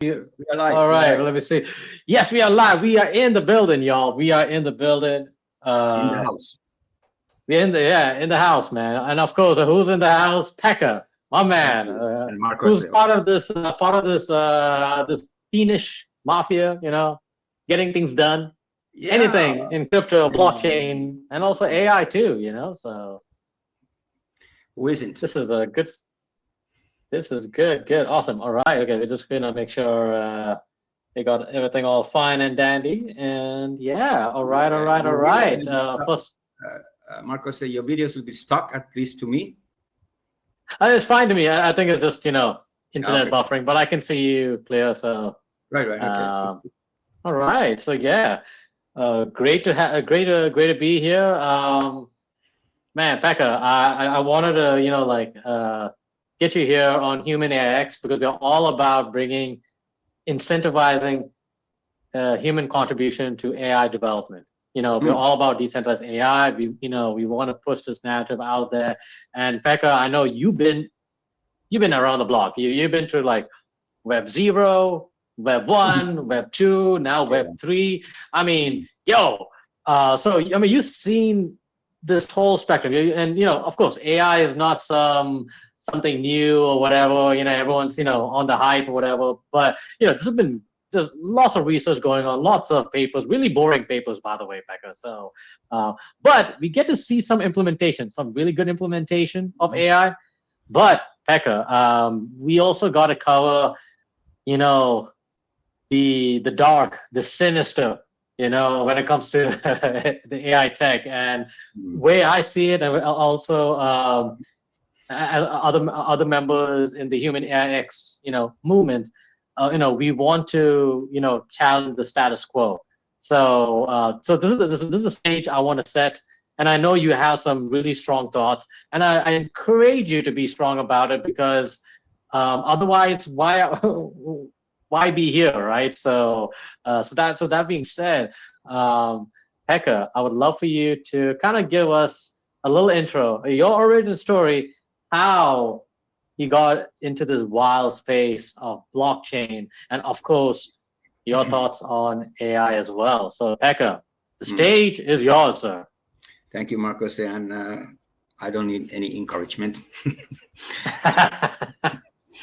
We are live. All We are right, live let me see. Yes, we are live. We are in the building, y'all. We are in the building. in the Uh, house. we're in the house, man. And of course, who's in the house? Pekka, my Thank man. you. And Marcos, Who's part of this fiendish mafia? Getting things done. yeah, Anything in crypto, um, blockchain, and also AI too. So who isn't? this is a good. This is good. Good. Awesome. All right. Okay. We're just gonna make sure. They got everything all fine and dandy. And yeah, all right, all Yeah, right, all your videos right. will be stuck. First, Marcos say your videos will be stuck, at least to me. it's fine to me. I think it's just, internet Okay, buffering, but I can see you clear. So, right. Okay, good. um, all right. So yeah, great to have, great to be here. Man, Becca, I wanted to, get you here on HumanAIx because we're all about bringing, incentivizing human contribution to AI development. We're Hmm. all about decentralized AI. We want to push this narrative out there. And Pekka, I know you've been around the block. You've been through like Web zero, Web one, Web two, now Web Yeah. three. I mean, Hmm. yo. So I mean, you've seen this whole spectrum, and of course, AI is not something new or whatever. Everyone's on the hype or whatever. But this has been there's lots of research going on, lots of papers, really boring papers, by the way, Becca. So, but we get to see some implementation, some really good implementation of AI. But Pekka, we also got to cover, you know, the dark, the sinister, when it comes to the AI tech. And Hmm. way I see it, and also other members in the HumanAIx, movement, we want to, challenge the status quo. So this is a stage I want to set, and I know you have some really strong thoughts, and I encourage you to be strong about it because otherwise, why be here, right? So that being said, Pekka, I would love for you to kind of give us a little intro, your origin story, how you got into this wild space of blockchain, and of course, your thoughts on AI as well. So, Pekka, the Hmm. stage is yours, sir. Thank you, Marcos, and I don't need any encouragement.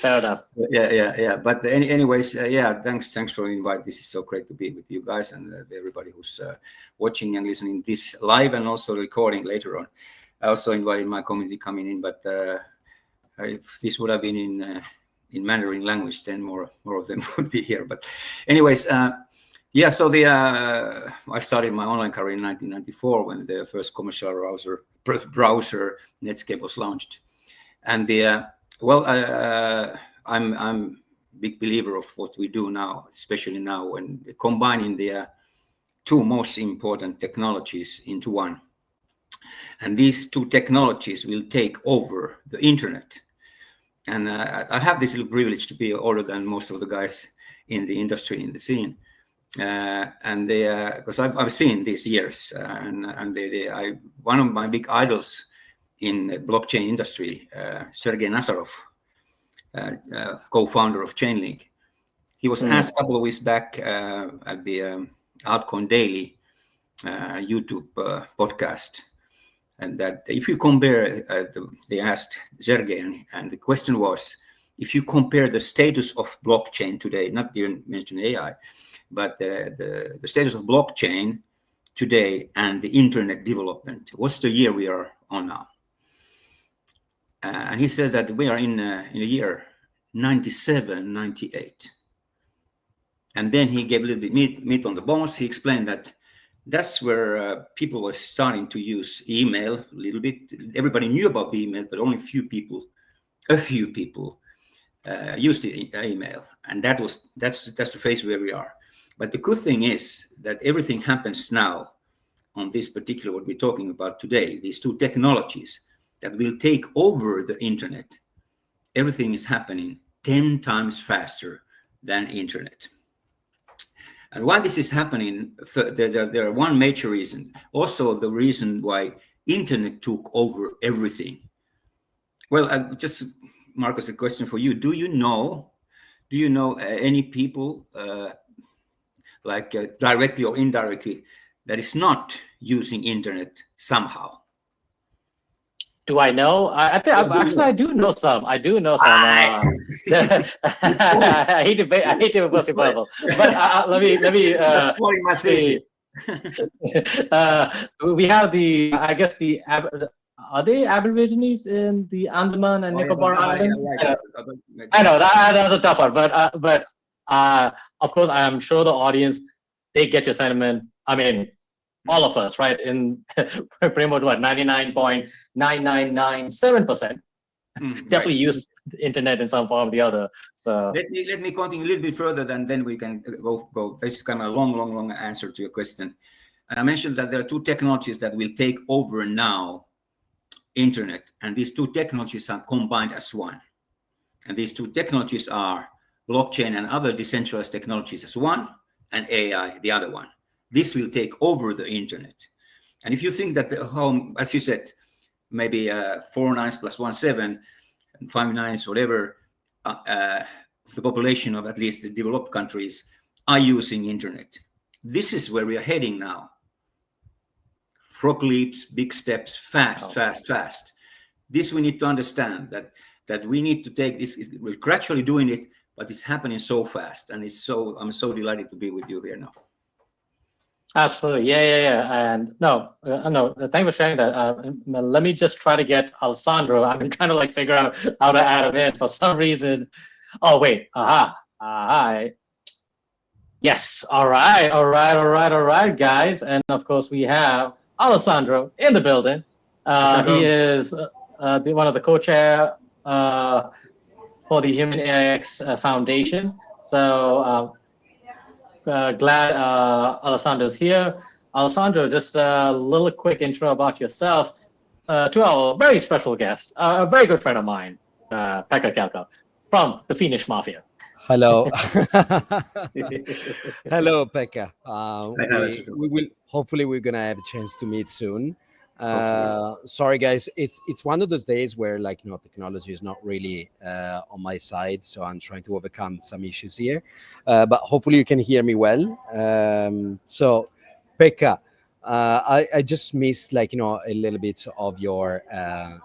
Fair enough. Yeah. But anyways, yeah. Thanks for the invite. This is so great to be with you guys and everybody who's watching and listening this live and also recording later on. I also invited my community coming in, but if this would have been in Mandarin language, then more of them would be here. But anyways, yeah. So I started my online career in 1994 when the first commercial browser Netscape was launched, and I'm big believer of what we do now, especially now when combining the two most important technologies into one. And these two technologies will take over the internet. And I have this little privilege to be older than most of the guys in the industry, in the scene. And because I've seen these years, one of my big idols in the blockchain industry, Sergey Nazarov, co-founder of Chainlink. He was asked a couple of weeks back at the Altcoin Daily YouTube podcast, and that if you compare, they asked Sergey, and the question was, if you compare the status of blockchain today, not even mention AI, but the status of blockchain today and the internet development, what's the year we are on now? And he says that we are in a year 97, 98. And then he gave a little bit meat on the bones. He explained that that's where people were starting to use email a little bit. Everybody knew about the email, but only a few people used the email. And that's the phase where we are. But the good thing is that everything happens now on this particular, what we're talking about today, these two technologies that will take over the internet. Everything is happening 10 times faster than internet. And why this is happening, there are one major reason. Also, the reason why internet took over everything. Well, just, Marcus, a question for you. Do you know Do you know any people, like directly or indirectly, that is not using internet somehow? Do I know? I think Or do you actually I know? do know some. I do know some. I, you spoil, I hate to you burst your spoil, bubble, but you're spoiling my thesis. actually we have the I guess are they Aborigines in the Andaman and Oh, yeah, Nicobar yeah, Islands? right. I Yeah. know that's a tough one, but of course I'm sure the audience they get your sentiment. I mean, all of us, right? In pretty much what 99.9997% Right. definitely use the internet in some form or the other. So Let me continue a little bit further, then we can go. This is kind of a long answer to your question. I mentioned that there are two technologies that will take over now internet, and these two technologies are combined as one. And these two technologies are blockchain and other decentralized technologies as one, and AI the other one. This will take over the internet. And if you think that the home, as you said, maybe 4 nines plus 1 7, 5 nines, whatever, the population of at least the developed countries are using internet. This is where we are heading now. Frog leaps, big steps, fast. This we need to understand that we need to take this. We're gradually doing it, but it's happening so fast, and I'm so delighted to be with you here now. absolutely, yeah. And no, thank you for sharing that. Let me just try to get Alessandro. I've been trying to like figure out how to add him in for some reason. Oh wait, aha. Yes. All right, guys. And of course, we have Alessandro in the building. He Alessandro. is one of the co-chair for the HumanAIx Foundation. So glad Alessandro's here. Alessandro, just a little quick intro about yourself to our very special guest, a very good friend of mine, Pekka Kelko, from the Finnish Mafia. Hello. Hello, Pekka. Hi, Alessandro. We will hopefully we're gonna have a chance to meet soon. Hopefully, yes. Sorry, guys. It's one of those days where technology is not really on my side, so I'm trying to overcome some issues here. But hopefully you can hear me well. So, Pekka, I just missed a little bit of your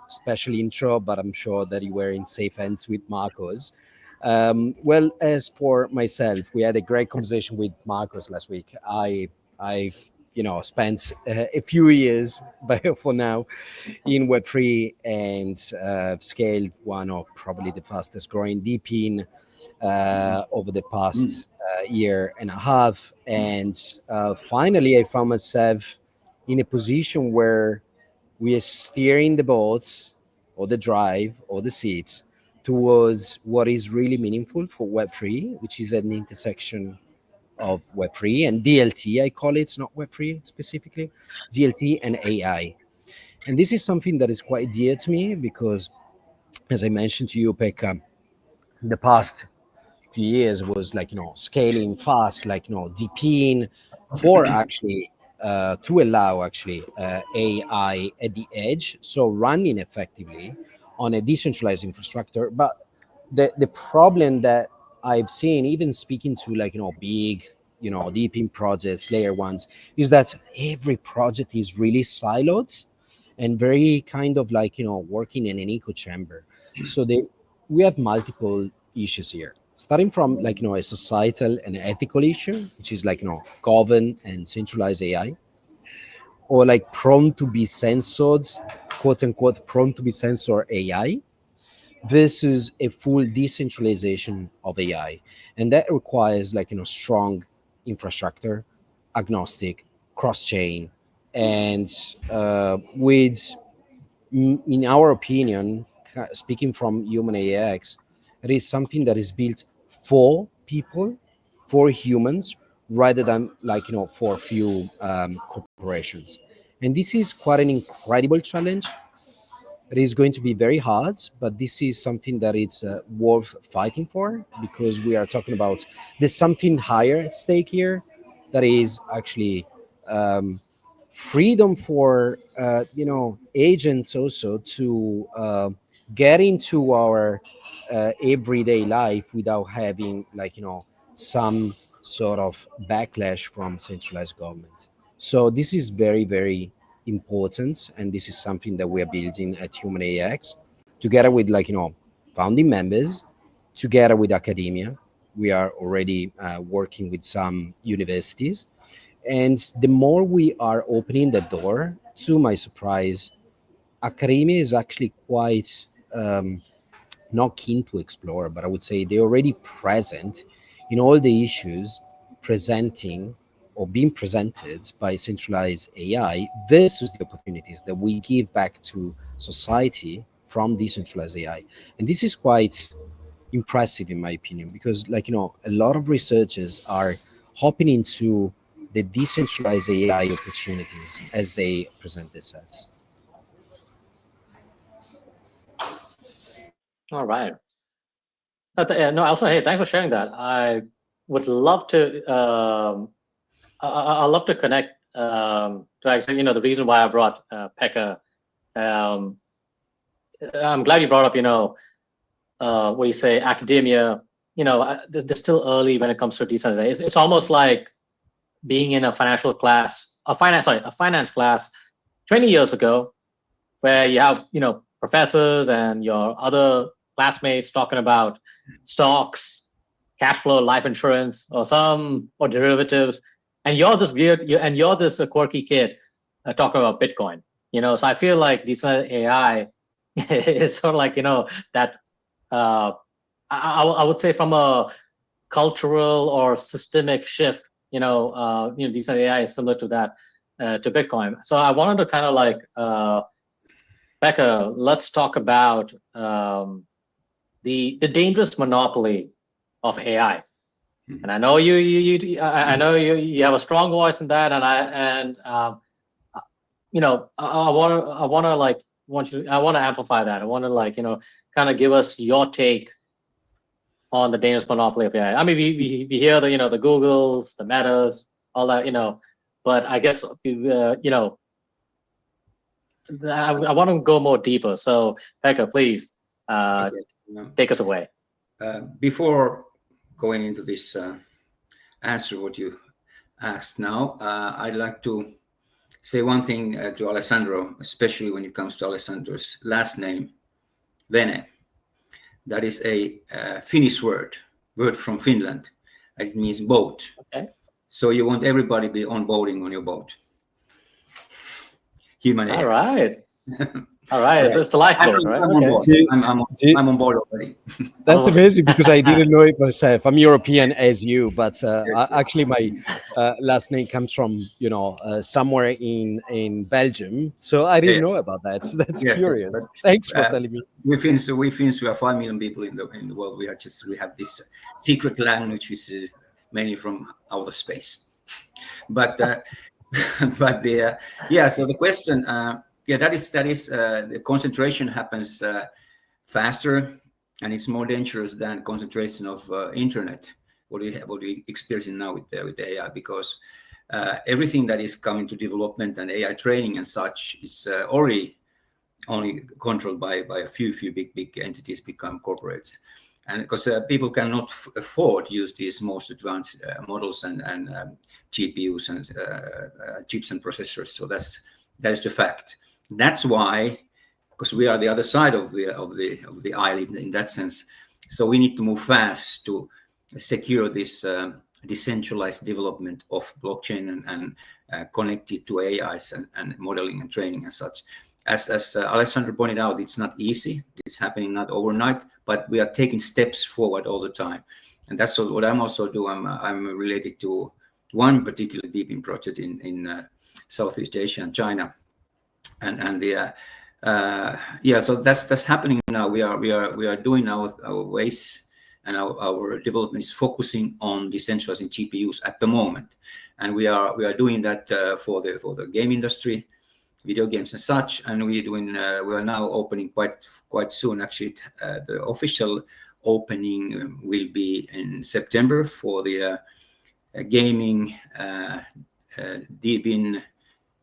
special intro, but I'm sure that you were in safe hands with Marcos. Well, as for myself, we had a great conversation with Marcos last week. I spent a few years, but for now, in Web3 and scaled one of probably the fastest growing DePIN over the past year and a half. And finally, I found myself in a position where we are steering the boats or the drive or the seats towards what is really meaningful for Web3, which is an intersection of Web3 and DLT, I call it, it's not Web3 specifically, DLT and AI. And this is something that is quite dear to me because, as I mentioned to you, Pekka, the past few years was scaling fast, DePIN for actually to allow actually AI at the edge, so running effectively on a decentralized infrastructure. But the problem that I've seen, even speaking to big DePIN projects, layer ones, is that every project is really siloed and very kind of working in an echo chamber. So we have multiple issues here, starting from a societal and ethical issue, which is govern and centralized AI, or prone to be censored, quote unquote, prone to be censored AI, versus a full decentralization of AI. And that requires strong infrastructure, agnostic, cross-chain, and with, in our opinion, speaking from HumanAIx, it is something that is built for people, for humans, rather than for few corporations. And this is quite an incredible challenge. It is going to be very hard, but this is something that it's worth fighting for, because we are talking about there's something higher at stake here, that is actually freedom for agents also to get into our everyday life without having some sort of backlash from centralized government. So this is very, very important, and this is something that we are building at HumanAIx together with founding members, together with academia. We are already working with some universities, and the more we are opening the door, to my surprise, academia is actually quite not keen to explore, but I would say they're already present in all the issues presenting or being presented by centralized AI versus the opportunities that we give back to society from decentralized AI. And this is quite impressive in my opinion, because a lot of researchers are hopping into the decentralized AI opportunities as they present themselves. All right. No, also, hey, thanks for sharing that. I would love to. I love to connect to actually, the reason why I brought Pekka. I'm glad you brought up, what do you say, academia. They're still early when it comes to decentralization. It's almost like being in a finance class 20 years ago, where you have, professors and your other classmates talking about stocks, cash flow, life insurance, or derivatives, and you're this quirky kid talking about Bitcoin. So I feel like decentralized AI is sort of like that. I would say from a cultural or systemic shift, decentralized AI is similar to that, to Bitcoin. So I wanted to kind of like Becca, let's talk about the dangerous monopoly of AI. And I know I know you have a strong voice in that, and I want to amplify that. I want to kind of give us your take on the dangerous monopoly of AI. I mean, we hear the the Googles, the Metas, all that, but I guess I want to go more deeper. So, Pekka, please take us away. Before going into this answer what you asked now, I'd like to say one thing to Alessandro, especially when it comes to Alessandro's last name, Vene. That is a Finnish word from Finland, and it means boat. Okay. So you want everybody to be on boarding on your boat. HumanAIx. All right. All right. It's the lifeboat, right? I'm on board. I'm on board already. That's amazing, because I didn't know it myself. I'm European as you, but actually my last name comes from somewhere in Belgium, so I didn't know about that. So that's curious. But, thanks for telling me. We Finns, we are 5 million people in the world. We have this secret language, which is mainly from outer space. But but so the question. That is the concentration happens faster, and it's more dangerous than concentration of internet. What we experiencing now with the AI, because everything that is coming to development and AI training and such is already only controlled by a few big entities, become corporates, and because people cannot afford to use these most advanced models and GPUs and chips and processors. So that's the fact. That's why, because we are the other side of the island in that sense. So we need to move fast to secure this decentralized development of blockchain and connect it to AIs and modeling and training and such. As Alessandro pointed out, it's not easy. It's happening not overnight, but we are taking steps forward all the time. And that's what I'm also doing. I'm related to one particular DePIN project in Southeast Asia and China. So that's happening now. We are doing our ways, and our development is focusing on decentralizing GPUs at the moment, and we are doing that for the game industry, video games and such. And we are now opening quite soon. Actually, the official opening will be in September for the gaming DePIN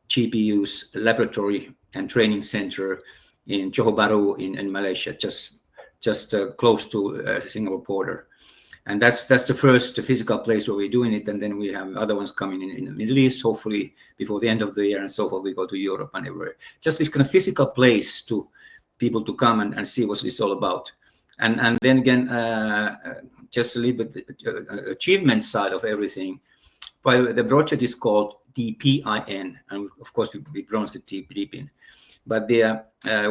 GPUs laboratory and training center in Johor Bahru in Malaysia, just just close to Singapore border. And that's the first physical place where we're doing it, and then we have other ones coming in the Middle East, hopefully before the end of the year, and so forth. We go to Europe and everywhere. Just this kind of physical place to people to come and see what it's all about. And then again, just a little bit achievement side of everything. But the project is called DePIN, and of course we pronounced it DePIN. But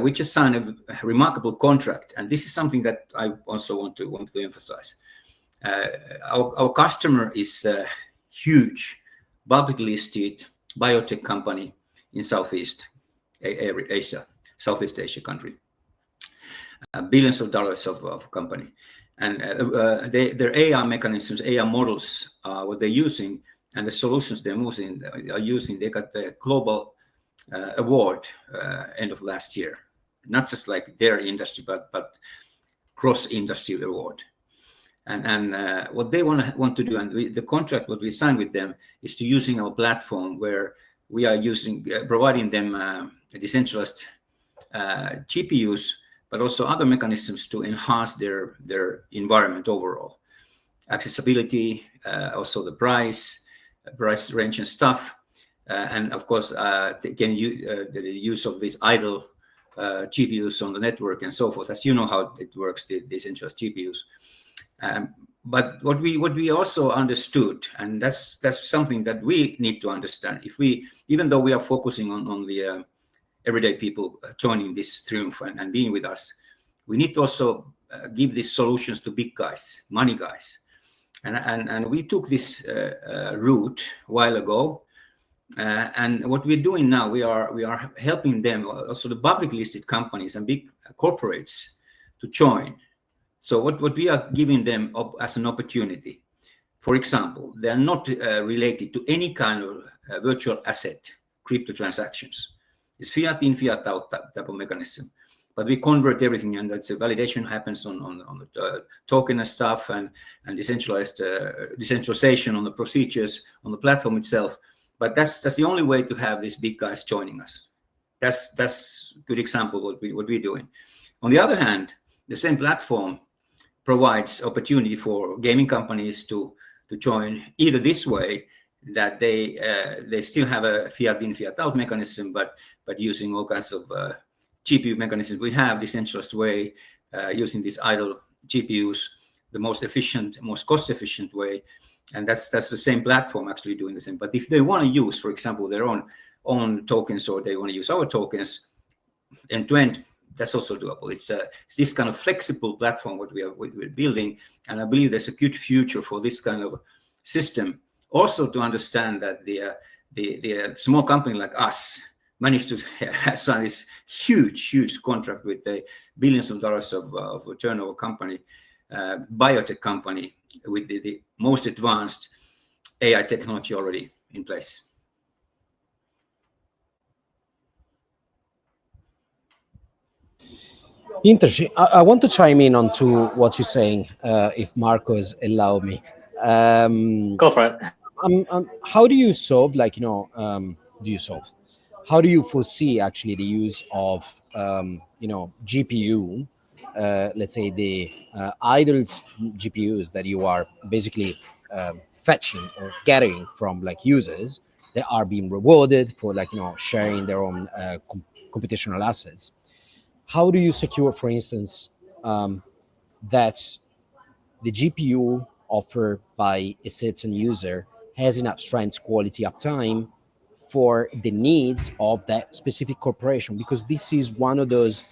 we just signed a remarkable contract, and this is something that I also want to emphasize. Our customer is a huge, publicly listed biotech company in Southeast Asia country. Billions of dollars of company, and their AI mechanisms, AI models, what they're using, and the solutions they're using. They got the global award end of last year, not just like their industry, but cross-industry award. And what they want to do, and the contract what we signed with them is to using our platform where we are providing them decentralized GPUs, but also other mechanisms to enhance their environment overall, accessibility, also the price range and stuff, and of course again the use of these idle GPUs on the network and so forth. As you know how it works, the decentralized GPUs. But what we also understood, and that's something that we need to understand. Even though we are focusing on the everyday people joining this triumph and being with us, we need to also give these solutions to big guys, money guys, and we took this route a while ago. And what we're doing now, we are helping them, also the public listed companies and big corporates, to join. So what we are giving them as an opportunity, for example, they are not related to any kind of virtual asset, crypto transactions. It's fiat in, fiat out type of mechanism. But we convert everything, and that's a validation happens on the token and stuff, and decentralization on the procedures on the platform itself. But that's the only way to have these big guys joining us. That's a good example what we're doing. On the other hand, the same platform provides opportunity for gaming companies to join either this way, that they still have a fiat in, fiat out mechanism, but using all kinds of GPU mechanisms. We have decentralized way using these idle GPUs, the most efficient, most cost-efficient way, and that's the same platform actually doing the same. But if they want to use, for example, their own tokens, or they want to use our tokens end to end, that's also doable. It's this kind of flexible platform what we're building, and I believe there's a good future for this kind of system. Also, to understand that the small company like us managed to sign this huge contract with a billions of dollars of turnover company, biotech company, with the most advanced AI technology already in place. Interesting. I want to chime in onto what you're saying, if Marcos allow me. Go for it. How do you solve, how do you foresee actually the use of, GPU, let's say the idle GPUs that you are basically fetching or getting from users that are being rewarded for sharing their own computational assets? How do you secure, for instance, that the GPU offered by a certain user has enough strength, quality, uptime for the needs of that specific corporation? Because this is one of those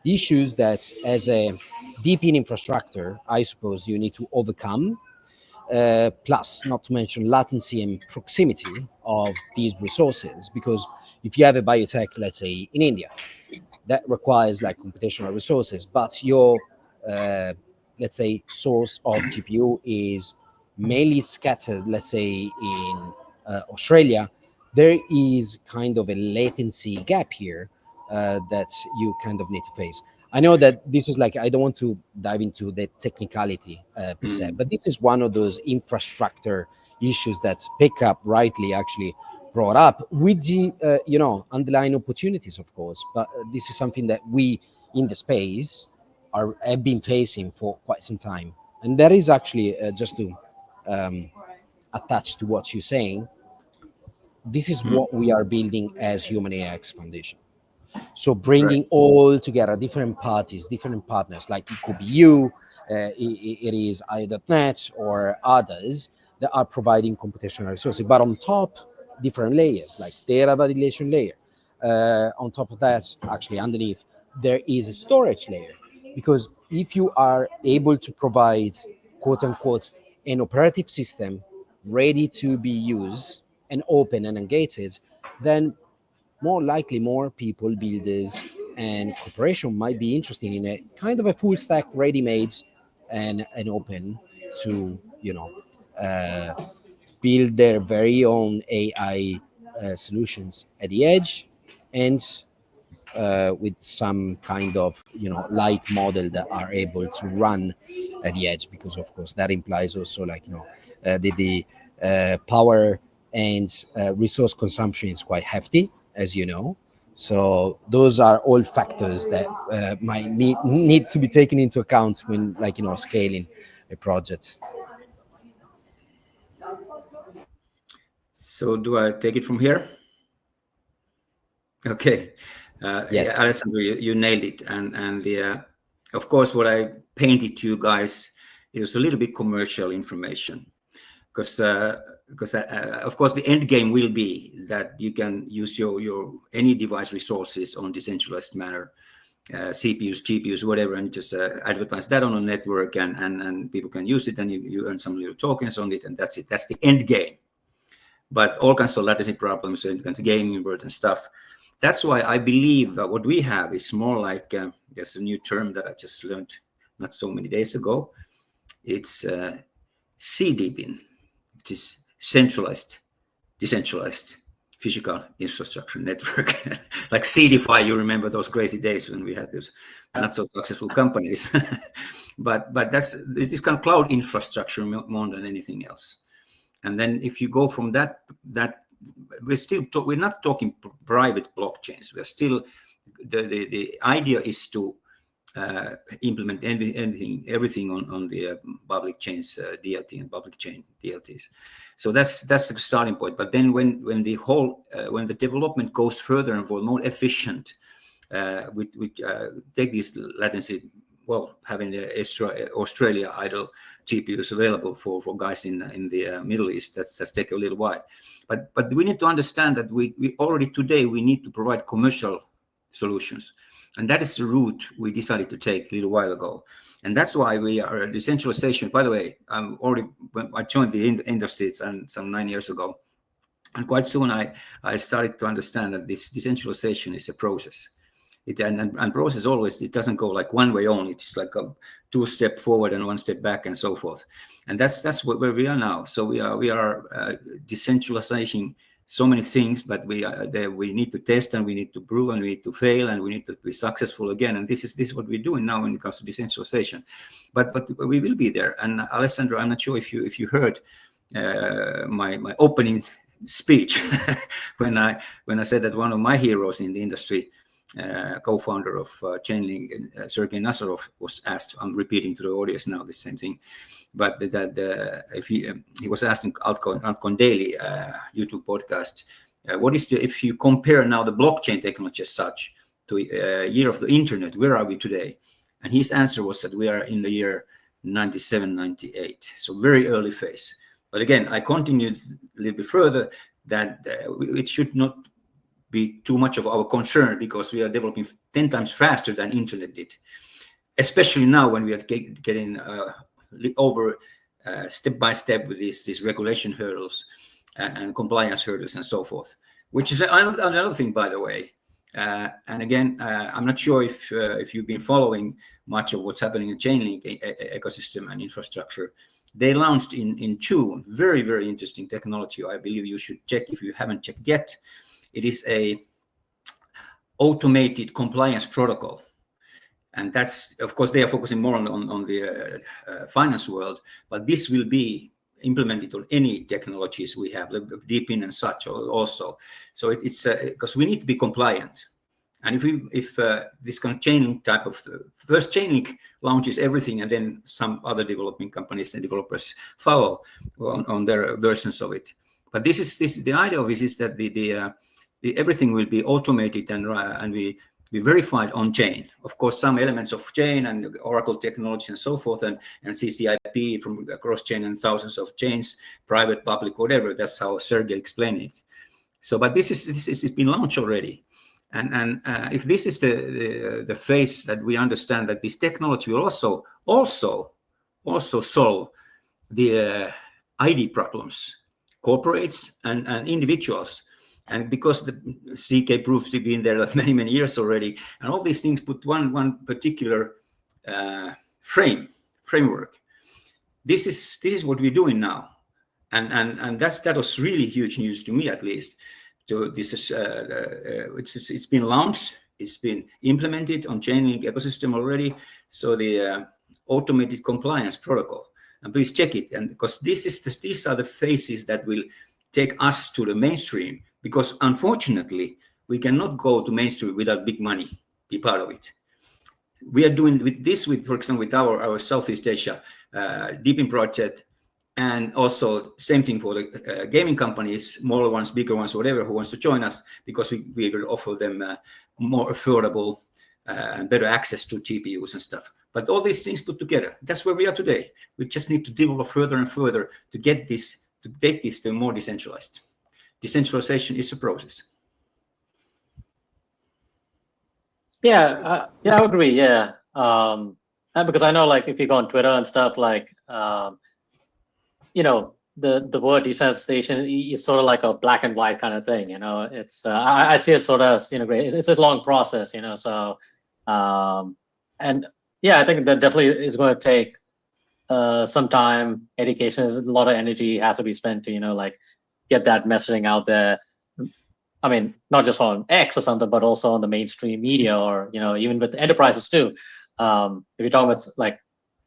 issues that, as a DePIN infrastructure, I suppose you need to overcome. Plus, not to mention latency and proximity of these resources. Because if you have a biotech, let's say in India, that requires computational resources, but your let's say source of GPU is mainly scattered, let's say in Australia, there is kind of a latency gap here that you kind of need to face. I know that this is I don't want to dive into the technicality per se, but this is one of those infrastructure issues that pick up rightly actually brought up with the underlying opportunities, of course. But this is something that we in the space have been facing for quite some time. And that is actually, just to attach to what you're saying, this is what we are building as HumanAIx Foundation. So bringing all together different parties, different partners, like it could be you, it is I.net or others that are providing computational resources. But on top, different layers, like data validation layer. On top of that, actually underneath, there is a storage layer. Because if you are able to provide, quote unquote, an operative system ready to be used and open and engaged, then more likely more people, builders, and corporation might be interested in a kind of a full stack ready-made and open to, build their very own AI solutions at the edge, and with some kind of light model that are able to run at the edge, because of course that implies also like the power and resource consumption is quite hefty, as you know. So those are all factors that might need to be taken into account when scaling a project. So do I take it from here? Okay. Yes. Alessandro, you nailed it. And of course, what I painted to you guys is a little bit commercial information, because of course the end game will be that you can use your any device resources on decentralized manner, CPUs, GPUs, whatever, and just advertise that on a network, and people can use it, and you earn some little tokens on it, and that's it. That's the end game. But all kinds of latency problems and gaming world and stuff. That's why I believe that what we have is more like, there's a new term that I just learned not so many days ago. It's CDBIN, which is centralized, decentralized physical infrastructure network. Like CDFI, you remember those crazy days when we had these not so successful companies. but this is kind of cloud infrastructure more than anything else. And then if you go from that we're not talking private blockchains. We're still the idea is to implement everything on the public chains, DLT and public chain DLTs. So that's the starting point. But then when the development goes further and more efficient, we take this latency. Well, having the Australia idle GPUs available for guys in the Middle East, that's take a little while. But we need to understand that we already today we need to provide commercial solutions, and that is the route we decided to take a little while ago. And that's why we are decentralization. By the way, when I joined the industry some 9 years ago, and quite soon I started to understand that this decentralization is a process. And process always, it doesn't go like one way only. It's like a 2-step forward and 1 step back and so forth. And that's where we are now. So we are decentralizing so many things, but we need to test, and we need to prove, and we need to fail, and we need to be successful again. And this is what we're doing now when it comes to decentralization. But we will be there. And Alessandro, I'm not sure if you heard my opening speech when I said that one of my heroes in the industry, co-founder of Chainlink, Sergey Nazarov, was asked. I'm repeating to the audience now the same thing, but that if he was asked in Altcoin Daily YouTube podcast, what is if you compare now the blockchain technology as such to a year of the internet, where are we today? And his answer was that we are in the year 97, 98, so very early phase. But again, I continued a little bit further that it should not be too much of our concern, because we are developing 10 times faster than internet did, especially now when we are getting over step by step with these regulation hurdles and compliance hurdles and so forth, which is another thing, by the way. And again, I'm not sure if you've been following much of what's happening in Chainlink ecosystem and infrastructure. They launched in June very, very interesting technology. I believe you should check if you haven't checked yet. It is a automated compliance protocol, and that's, of course, they are focusing more on the finance world, but this will be implemented on any technologies we have, like DePIN and such also. So it's because we need to be compliant, And if this kind of Chainlink type of first Chainlink launches everything, and then some other developing companies and developers follow on their versions of it. But this is the idea of this is that the everything will be automated and be verified on chain. Of course, some elements of chain and Oracle technology and so forth, and CCIP from across chain and thousands of chains, private, public, whatever. That's how Sergey explained it. So, but this is been launched already, and if this is the phase that we understand that this technology will also solve the ID problems, corporates and individuals. And because the CK proved to be in there many years already, and all these things put one particular framework. This is what we're doing now, and that was really huge news to me, at least. So this is it's been launched, it's been implemented on Chainlink ecosystem already. So the automated compliance protocol, and please check it. And because these are the phases that will take us to the mainstream. Because unfortunately, we cannot go to mainstream without big money, be part of it. We are doing with, for example, with our Southeast Asia DePIN project, and also same thing for the gaming companies, smaller ones, bigger ones, whatever, who wants to join us, because we will offer them more affordable and better access to GPUs and stuff. But all these things put together, that's where we are today. We just need to develop further and further to get this, to take this to more decentralized. Decentralization is a process. Yeah, I agree. Yeah, because I know, like, if you go on Twitter and stuff, like, you know, the word decentralization is sort of like a black and white kind of thing. You know, it's I see it sort of as, you know, it's a long process. You know, so and yeah, I think that definitely is going to take some time, education, a lot of energy has to be spent to, you know, like, get that messaging out there. I mean, not just on X or something, but also on the mainstream media, or, you know, even with enterprises too. If you're talking about like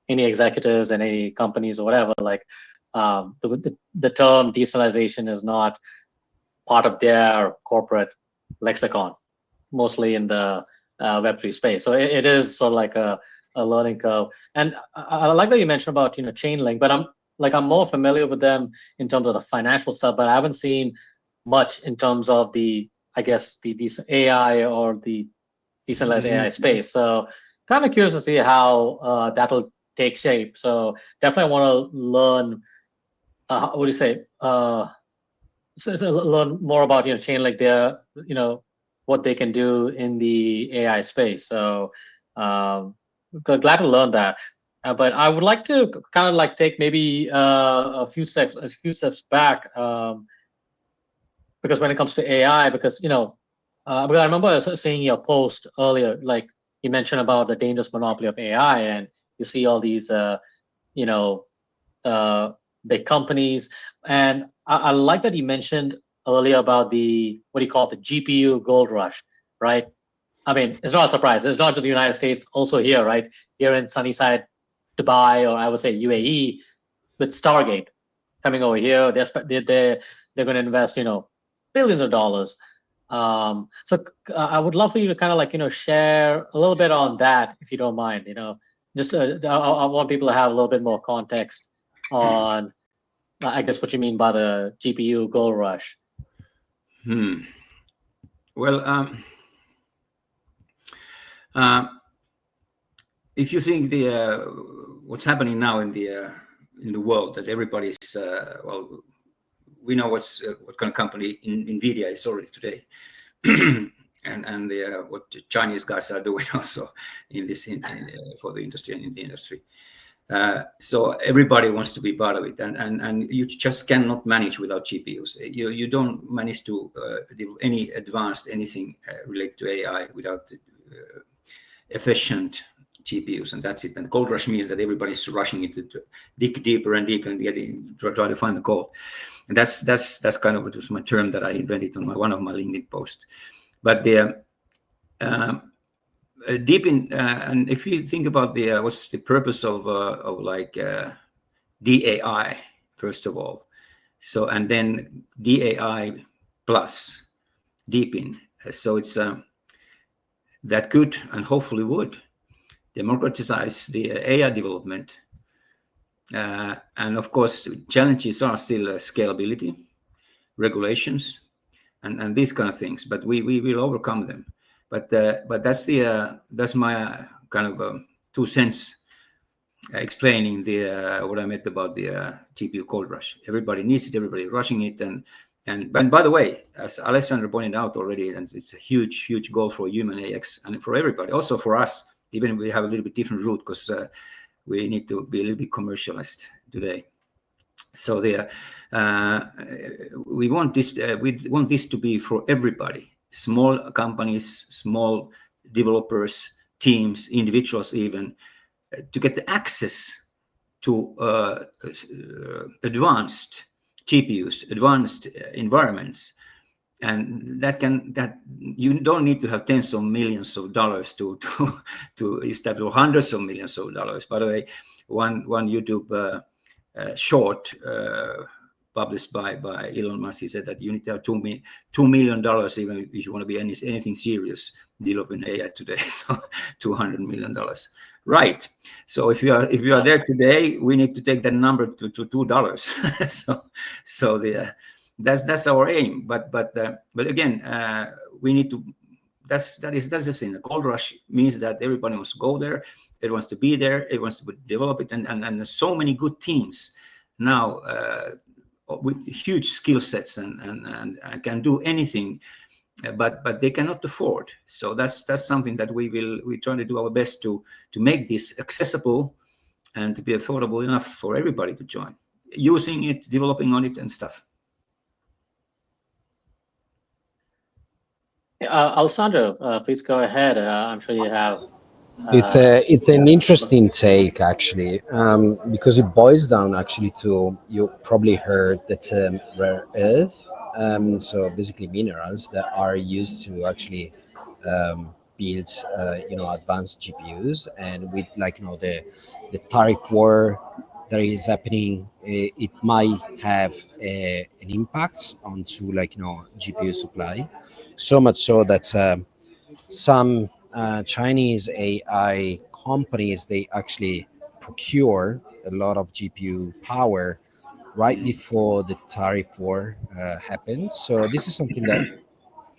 any executives and any companies or whatever, like the term decentralization is not part of their corporate lexicon, mostly in the Web3 space. So it is sort of like a learning curve. And I like that you mentioned about, you know, Chainlink, but I'm more familiar with them in terms of the financial stuff, but I haven't seen much in terms of the, I guess, the AI or the decentralized AI space. So kind of curious to see how that'll take shape. So definitely want to learn, what do you say, so learn more about, you know, Chainlink, their, you know, what they can do in the AI space. So glad to learn that. But I would like to kind of like take maybe a few steps back, because when it comes to AI, because, you know, because I remember seeing your post earlier, like you mentioned about the dangerous monopoly of AI, and you see all these, you know, big companies, and I like that you mentioned earlier about the, what do you call it, the GPU gold rush, right? I mean, it's not a surprise. It's not just the United States, also here, right? Here in Sunnyside, Dubai, or I would say UAE, with Stargate coming over here, they're going to invest, you know, billions of dollars. So I would love for you to kind of like, you know, share a little bit on that, if you don't mind. You know, just I want people to have a little bit more context on, I guess, what you mean by the GPU gold rush. Well, if you think what's happening now in the world, that everybody's well, we know what kind of company NVIDIA is already today, and what the Chinese guys are doing also in this for the industry and in the industry. So everybody wants to be part of it, and you just cannot manage without GPUs. You don't manage to do any advanced anything related to AI without efficient GPUs, and that's it. And gold rush means that everybody's rushing into to dig deeper and deeper and try to find the gold. And that's kind of, it was my term that I invented on one of my LinkedIn posts. But the DePIN, and if you think about what's the purpose of like DAI, first of all, so, and then DAI plus DePIN. So it's that could and hopefully would democratize the AI development. And of course, challenges are still scalability, regulations, and these kind of things. But we will overcome them. But that's my kind of 2 cents explaining what I meant about the GPU cold rush. Everybody needs it. Everybody rushing it. And by the way, as Alessandro pointed out already, and it's a huge goal for HumanAIx and for everybody, also for us, even if we have a little bit different route, because we need to be a little bit commercialized today. So we want this to be for everybody, small companies, small developers, teams, individuals, even to get the access to advanced GPUs, advanced environments. And that you don't need to have tens of millions of dollars to establish, hundreds of millions of dollars. By the way, one YouTube short published by Elon Musk, he said that you need to have $2 million even if you want to be anything serious developing AI today. So $200 million, right? So if you are there today, we need to take that number to $2. so that's our aim. But again, we need to. That's the thing. The gold rush means that everybody wants to go there. It wants to be there. It wants to develop it, and there's so many good teams now with huge skill sets and can do anything, but they cannot afford. So that's something that we try to do our best to make this accessible and to be affordable enough for everybody to join, using it, developing on it, and stuff. Alessandro, please go ahead. I'm sure you have. It's an interesting take, actually, because it boils down actually to, you probably heard the term rare earth. So basically minerals that are used to actually build advanced GPUs. And with the tariff war that is happening, it might have an impact onto GPU supply. So much so that some Chinese AI companies, they actually procure a lot of GPU power right before the tariff war happened. So this is something that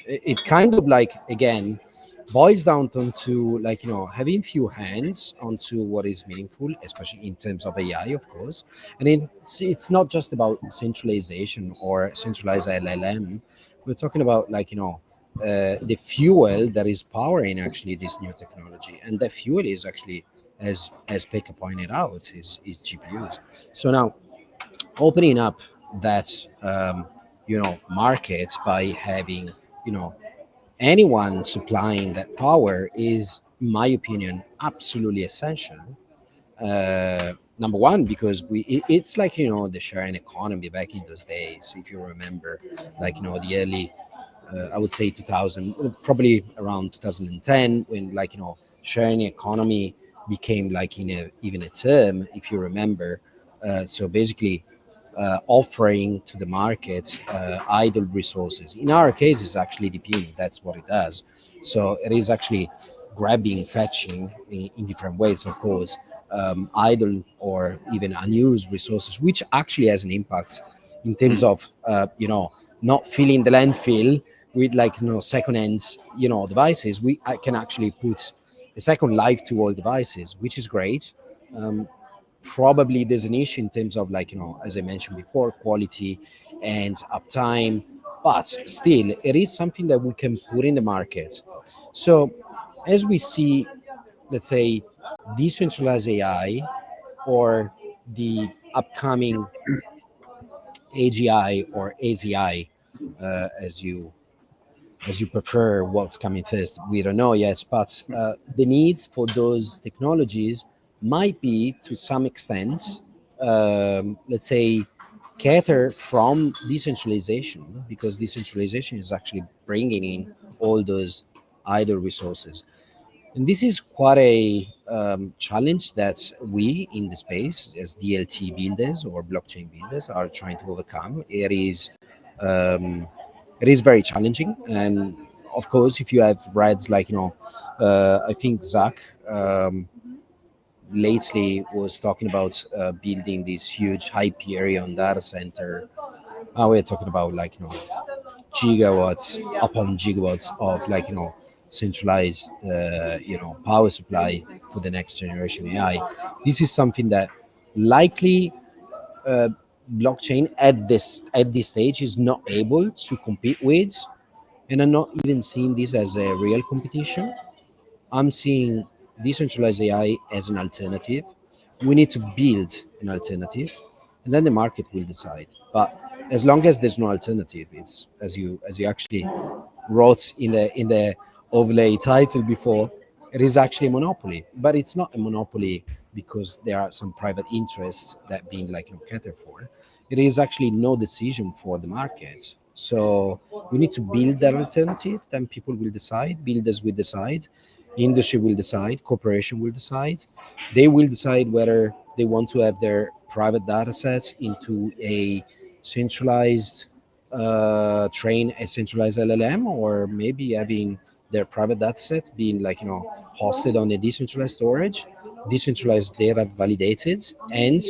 it kind of again boils down to having few hands onto what is meaningful, especially in terms of AI, of course. And it's not just about centralization or centralized LLM. We're talking about the fuel that is powering actually this new technology, and that fuel is actually, as Pekka pointed out, is GPUs. So now opening up that market by having anyone supplying that power is, in my opinion, absolutely essential. Number one, because it's the sharing economy back in those days. If you remember, the early, I would say 2000, probably around 2010, when sharing economy became even a term, if you remember. So basically, offering to the market idle resources. In our case, it's actually DePIN. That's what it does. So it is actually grabbing, fetching in different ways, of course, idle or even unused resources, which actually has an impact in terms of not filling the landfill with second-hand devices. I can actually put a second life to all devices, which is great. Probably there's an issue in terms of as I mentioned before, quality and uptime, but still it is something that we can put in the market. So as we see, let's say, decentralized AI or the upcoming AGI or AZI, as you prefer, what's coming first, we don't know yet, but the needs for those technologies might be, to some extent, let's say, cater from decentralization, because decentralization is actually bringing in all those idle resources. And this is quite a challenge that we in the space as DLT builders or blockchain builders are trying to overcome. Um, it is very challenging, and of course, if you have read, I think Zach lately was talking about building this huge Hyperion data center. Now we're talking about gigawatts upon gigawatts of centralized power supply for the next generation AI. This is something that likely uh, blockchain at this stage is not able to compete with, and I'm not even seeing this as a real competition. I'm seeing decentralized AI as an alternative. We need to build an alternative, and then the market will decide. But as long as there's no alternative, it's as you actually wrote in the overlay title before, it is actually a monopoly. But it's not a monopoly because there are some private interests that being catered for. It is actually no decision for the markets. So we need to build that alternative. Then people will decide. Builders will decide. Industry will decide. Corporation will decide. They will decide whether they want to have their private data sets into a centralized train a centralized LLM, or maybe having their private data set being hosted on a decentralized storage, decentralized data validated, and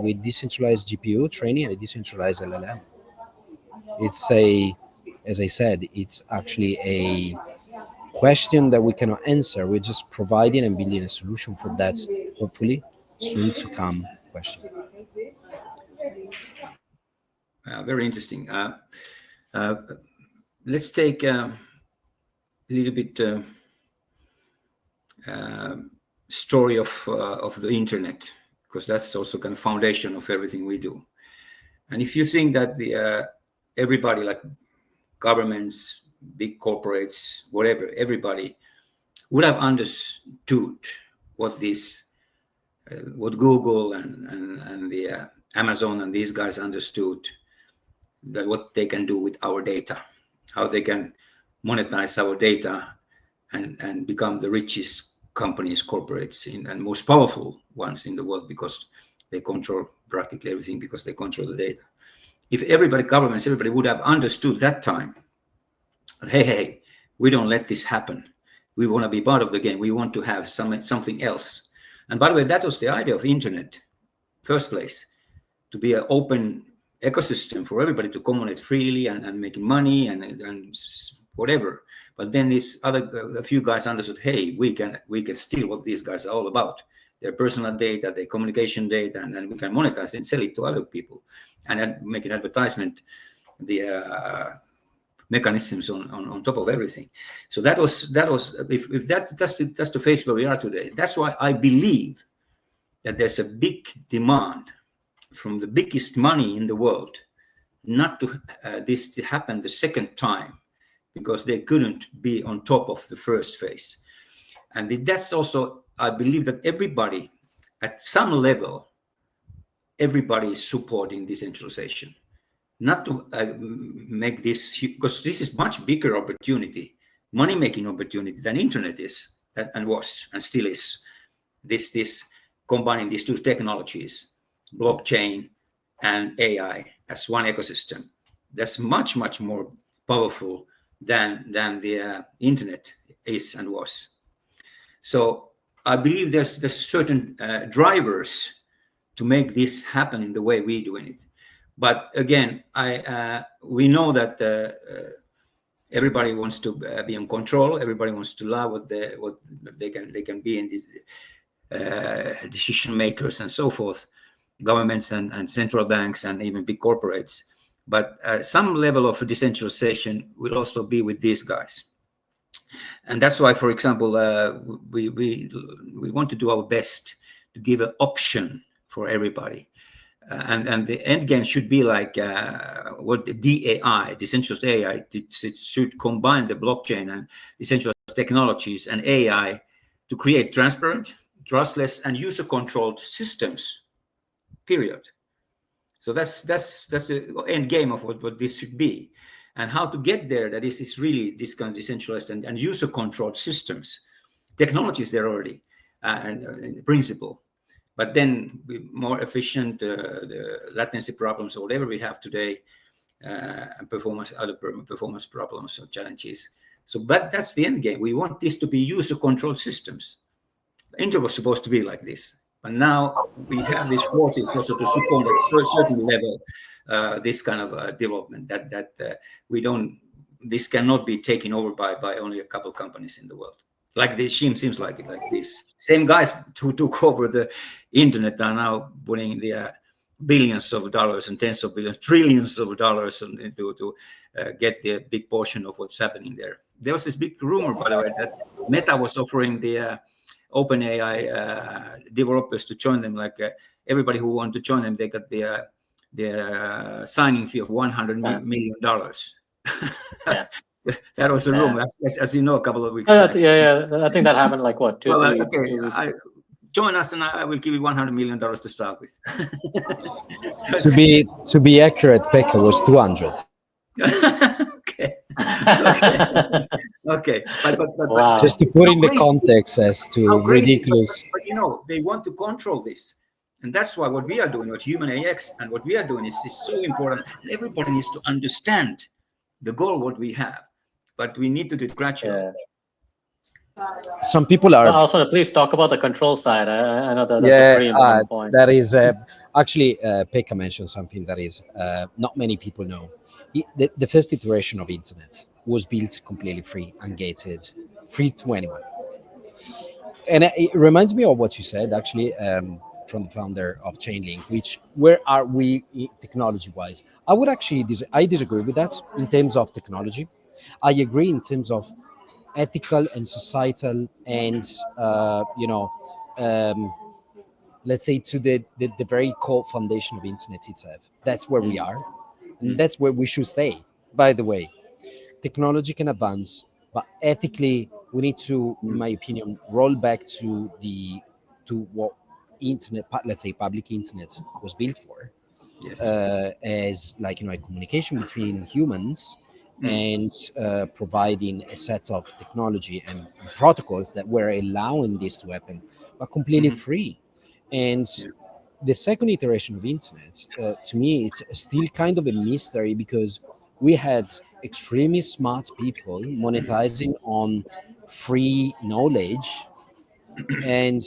with decentralized GPU training a decentralized LLM. It's as I said, it's actually a question that we cannot answer. We're just providing and building a solution for that, hopefully soon to come question. Very interesting. Let's take a little bit story of the internet, because that's also kind of foundation of everything we do. And if you think that the everybody, like governments, big corporates, whatever, everybody would have understood what this, what Google and the Amazon and these guys understood, that what they can do with our data, how they can monetize our data and become the richest companies, corporates, and most powerful ones in the world, because they control practically everything, because they control the data. If everybody, governments, everybody would have understood that time, hey, we don't let this happen. We want to be part of the game. We want to have something else. And by the way, that was the idea of the internet, first place, to be an open ecosystem for everybody to communicate freely and making money and whatever. But then a few guys understood, hey, we can steal what these guys are all about. Their personal data, their communication data, and we can monetize it and sell it to other people, and then make an advertisement, the mechanisms on top of everything. So that was if that's the phase where we are today. That's why I believe that there's a big demand from the biggest money in the world not to this to happen the second time, because they couldn't be on top of the first phase. And that's also, I believe that everybody at some level, everybody is supporting decentralization, not to make this, because this is much bigger opportunity, money-making opportunity than internet is, and was, and still is. This combining these two technologies, blockchain and AI, as one ecosystem, that's much more powerful than the internet is and was. So I believe there's certain drivers to make this happen in the way we're doing it. But again, we know that everybody wants to be in control. Everybody wants to love what they can be in the decision makers and so forth, governments and central banks and even big corporates. But some level of decentralization will also be with these guys. And that's why, for example, we want to do our best to give an option for everybody. And the end game should be like what the DAI, decentralized AI, it should combine the blockchain and decentralized technologies and AI to create transparent, trustless, and user-controlled systems, period. So that's the end game of what this should be. And how to get there, that is really this kind of decentralized and user-controlled systems. Technology is there already, and in principle. But then more efficient, the latency problems or whatever we have today, and other performance problems or challenges So, but that's the end game. We want this to be user-controlled systems. Internet was supposed to be like this, but now we have these forces also to support at a certain level this kind of development that we don't. This cannot be taken over by only a couple of companies in the world. Like this seems like it. Like this same guys who took over the internet are now putting the billions of dollars and tens of billions, trillions of dollars to get the big portion of what's happening there. There was this big rumor, by the way, that Meta was offering the OpenAI developers to join them. Like everybody who wanted to join them, they got the signing fee of $100 million. Yeah. That was a rumor, as you know, a couple of weeks back. back. Yeah. I think that happened like what, two weeks. Join us, and I will give you $100 million to start with. So to be accurate, Pekka was 200. Okay. But wow. Just to put in the context as to ridiculous. But they want to control this. And that's why what we are doing, what HumanAIx and what we are doing is so important. And everybody needs to understand the goal, what we have. But we need to do it gradually. Some people are. Also, please talk about the control side. I know that's a very important point. That is actually, Pekka mentioned something that is not many people know. The first iteration of internet was built completely free, ungated, free to anyone. And it reminds me of what you said, actually, from the founder of Chainlink, which where are we technology-wise? I would actually I disagree with that in terms of technology. I agree in terms of ethical and societal and let's say to the very core foundation of internet itself. That's where we are, and that's where we should stay. By the way, technology can advance, but ethically we need to, in my opinion, roll back to what internet, let's say public internet, was built for. Yes. As like a communication between humans and providing a set of technology and protocols that were allowing this to happen, but completely free. And the second iteration of internet, to me, it's still kind of a mystery, because we had extremely smart people monetizing on free knowledge, and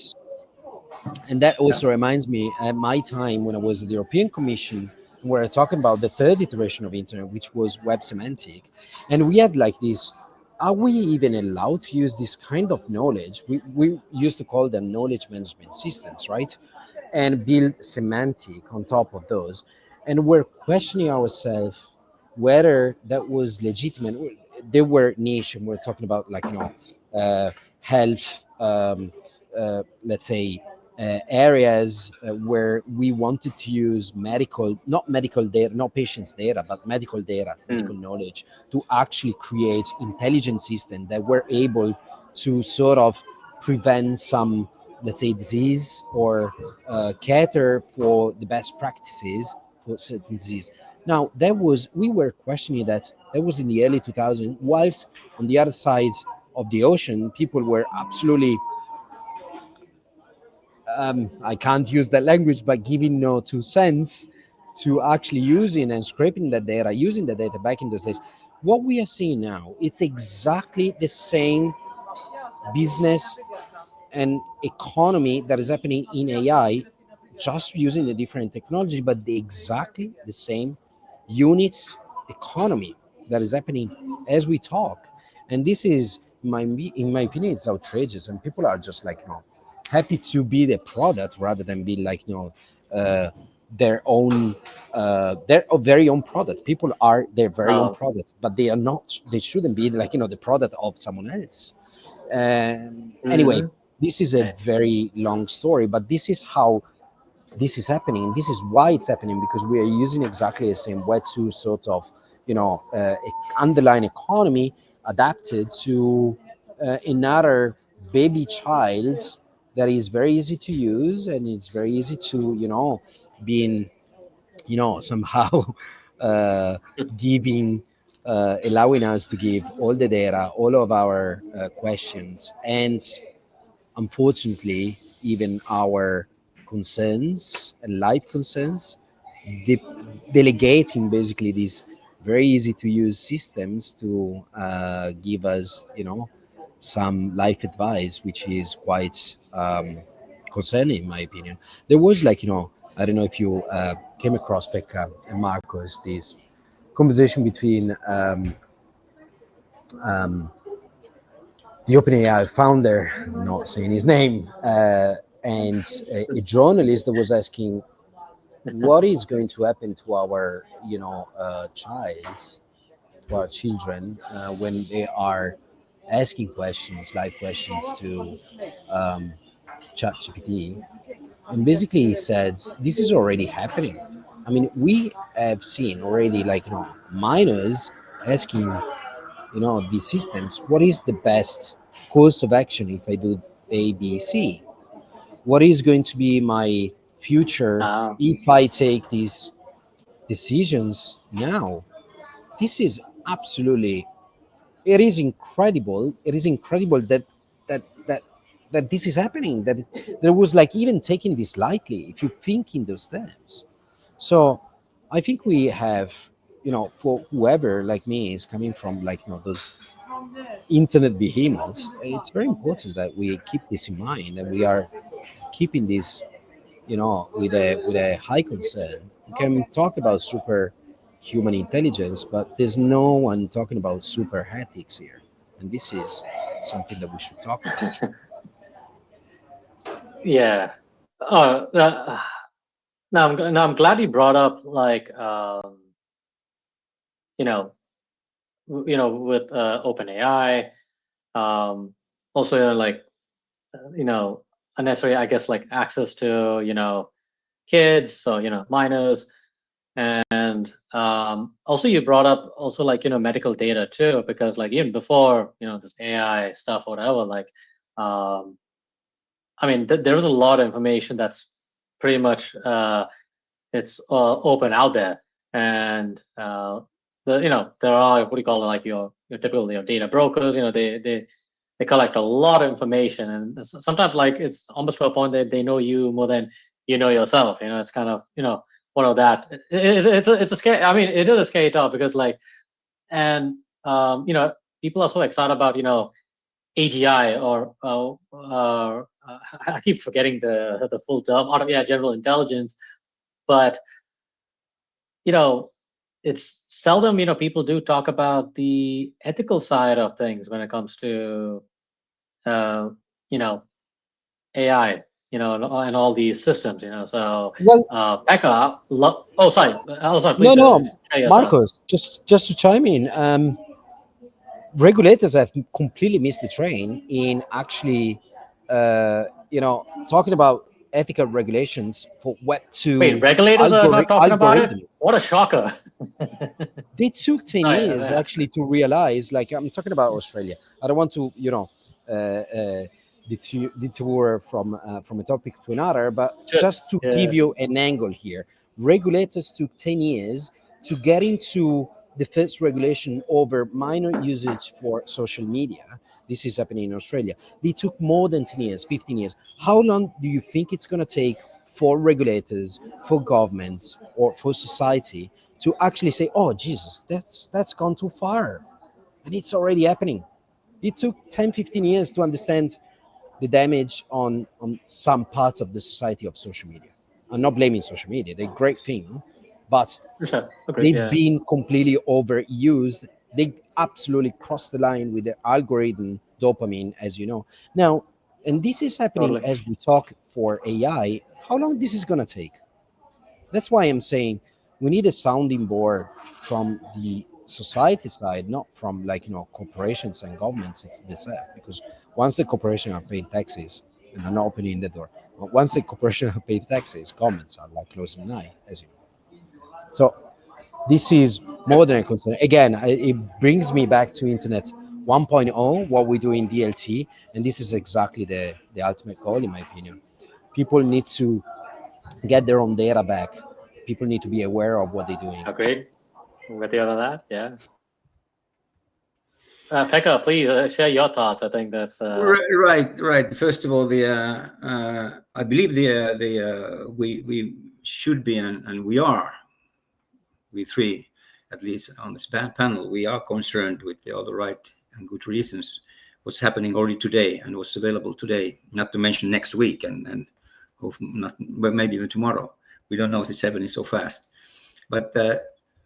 that also reminds me at my time when I was at the European Commission, where I talking about the third iteration of internet, which was web semantic, and we had like this: are we even allowed to use this kind of knowledge? We used to call them knowledge management systems, right? And build semantic on top of those, and we're questioning ourselves whether that was legitimate. They were niche, and we're talking about like health, let's say. Areas where we wanted to use not medical data, not patients' data, but medical data, medical knowledge, to actually create intelligent systems that were able to sort of prevent some, let's say, disease or cater for the best practices for certain disease. Now, we were questioning that was in the early 2000s, whilst on the other side of the ocean, people were absolutely I can't use that language, but giving no 2 cents to actually using and scraping that data, using the data back in those days. What we are seeing now, it's exactly the same business and economy that is happening in AI, just using the different technology, but exactly the same units economy that is happening as we talk. And this is, in my opinion, it's outrageous, and people are just like, happy to be the product rather than be like their own their very own product. People are their very own product, but they are not. They shouldn't be like the product of someone else. Anyway, this is a very long story, but this is how this is happening. This is why it's happening, because we are using exactly the same Web2 sort of underlying economy adapted to another baby child that is very easy to use, and it's very easy to being somehow giving allowing us to give all the data, all of our questions, and unfortunately even our concerns and life concerns, delegating basically very easy to use systems to give us, some life advice, which is quite concerning, in my opinion. There was like, I don't know if you came across, Pekka and Marcos, this conversation between the OpenAI founder, not saying his name, and a journalist that was asking, what is going to happen to our, to our children when they are asking questions, live questions to um, ChatGPT? And basically, he said this is already happening. I mean, we have seen already, like, minors asking, these systems, what is the best course of action if I do A, B, C? What is going to be my future Ah, if I take these decisions now? This is absolutely, it is incredible. It is incredible that that that this is happening. That there was like even taking this lightly if you think in those terms. So I think we have, for whoever like me is coming from like those internet behemoths, it's very important that we keep this in mind and we are keeping this, with a high concern. We can talk about super human intelligence, but there's no one talking about super ethics here, and this is something that we should talk about. yeah. Oh, now I'm glad you brought up like you know with OpenAI, also like you know unnecessary, I guess, like access to kids, so minors, and also you brought up also like medical data too, because like even before this AI stuff or whatever, like um, I mean there was a lot of information that's pretty much it's open out there, and there are, what do you call it, like your typical data brokers. They collect a lot of information, and sometimes like it's almost to a point that they know you more than you know yourself. It's kind of one of that. It's a scary. I mean, it is a scary thought, because like, and people are so excited about AGI, or I keep forgetting the full term, general intelligence. But you know it's seldom people do talk about the ethical side of things when it comes to uh, you know AI, and all these systems. So Well, Becca, oh sorry, no, please no, share your thoughts. Marcos, just to chime in, regulators have completely missed the train in actually, talking about ethical regulations for Web Wait, two regulators are not talking about it? algorithms. What a shocker. They took 10 Sorry, years actually to realize, like, I'm talking about Australia. I don't want to, detour from a topic to another, but Should. just to Yeah. give you an angle here, regulators took 10 years to get into the first regulation over minor usage for social media. This is happening in Australia. They took more than 10 years, 15 years. How long do you think it's going to take for regulators, for governments, or for society to actually say, "Oh, Jesus, that's gone too far," and it's already happening? It took 10, 15 years to understand the damage on some parts of the society of social media. I'm not blaming social media; they're a great thing, but Sure. Agreed. they've Yeah. been completely overused. They absolutely crossed the line with the algorithm dopamine, as you know. Now, and this is happening Totally. as we talk for AI. How long this is gonna take? That's why I'm saying we need a sounding board from the society side, not from, like, corporations and governments. It's this, because once the corporations are paying taxes, and I'm not opening the door, but once the corporations are paying taxes, governments are like closing an eye, as you know. So this is Yeah. more than a concern. Again, it brings me back to Internet 1.0, what we do in DLT, and this is exactly the ultimate goal, in my opinion. People need to get their own data back. People need to be aware of what they're doing. Agreed with you on that. Yeah. Pekka, please share your thoughts. I think that's Right. First of all, I believe we should be, and we are, we three, at least on this panel, we are concerned with all the right and good reasons what's happening already today and what's available today, not to mention next week and not, but maybe even tomorrow. We don't know if it's happening so fast. But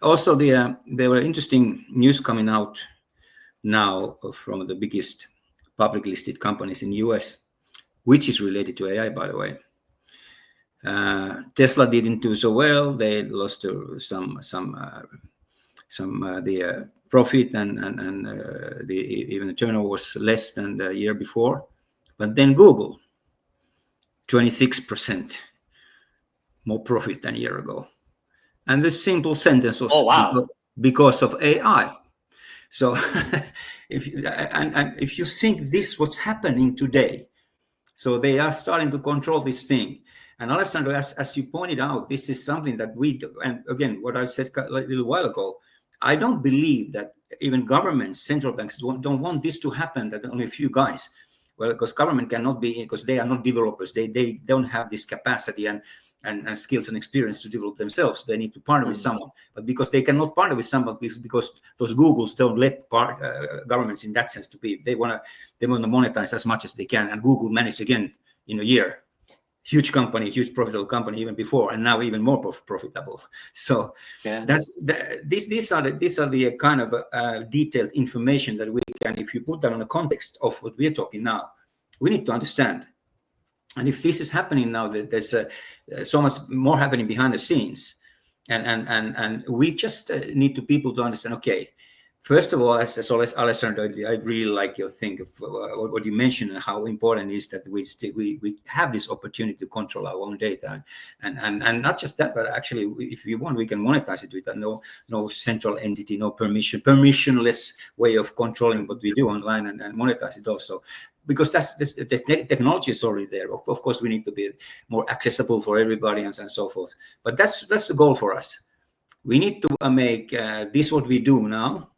also there were interesting news coming out now from the biggest public listed companies in the US, which is related to AI, by the way. Tesla didn't do so well. They lost some the profit and even the turnover was less than the year before. But then Google, 26% more profit than a year ago. And the simple sentence was, oh, wow, because of AI. So if you think this what's happening today, so they are starting to control this thing. And Alessandro, as you pointed out, this is something that we do. And again, what I said a little while ago, I don't believe that even governments, central banks don't want this to happen, that only a few guys. Well, because government cannot be, because they are not developers. They don't have this capacity and skills and experience to develop themselves. They need to partner with someone. But because they cannot partner with someone, because those Googles don't let governments in that sense to be. They want to monetize as much as they can. And Google managed again in a year. Huge company, huge profitable company even before, and now even more profitable. So these are the kind of detailed information that we can, if you put that on the context of what we're talking now, we need to understand. And if this is happening now, that there's so much more happening behind the scenes, and we just need people to understand. Okay, first of all, as Alessandro, I really like your thing of what you mentioned and how important it is that we have this opportunity to control our own data, and not just that, but actually, if we want, we can monetize it with no central entity, no permissionless way of controlling what we do online, and monetize it also. Because the technology is already there. Of course, we need to be more accessible for everybody and so forth. But that's the goal for us. We need to make this what we do now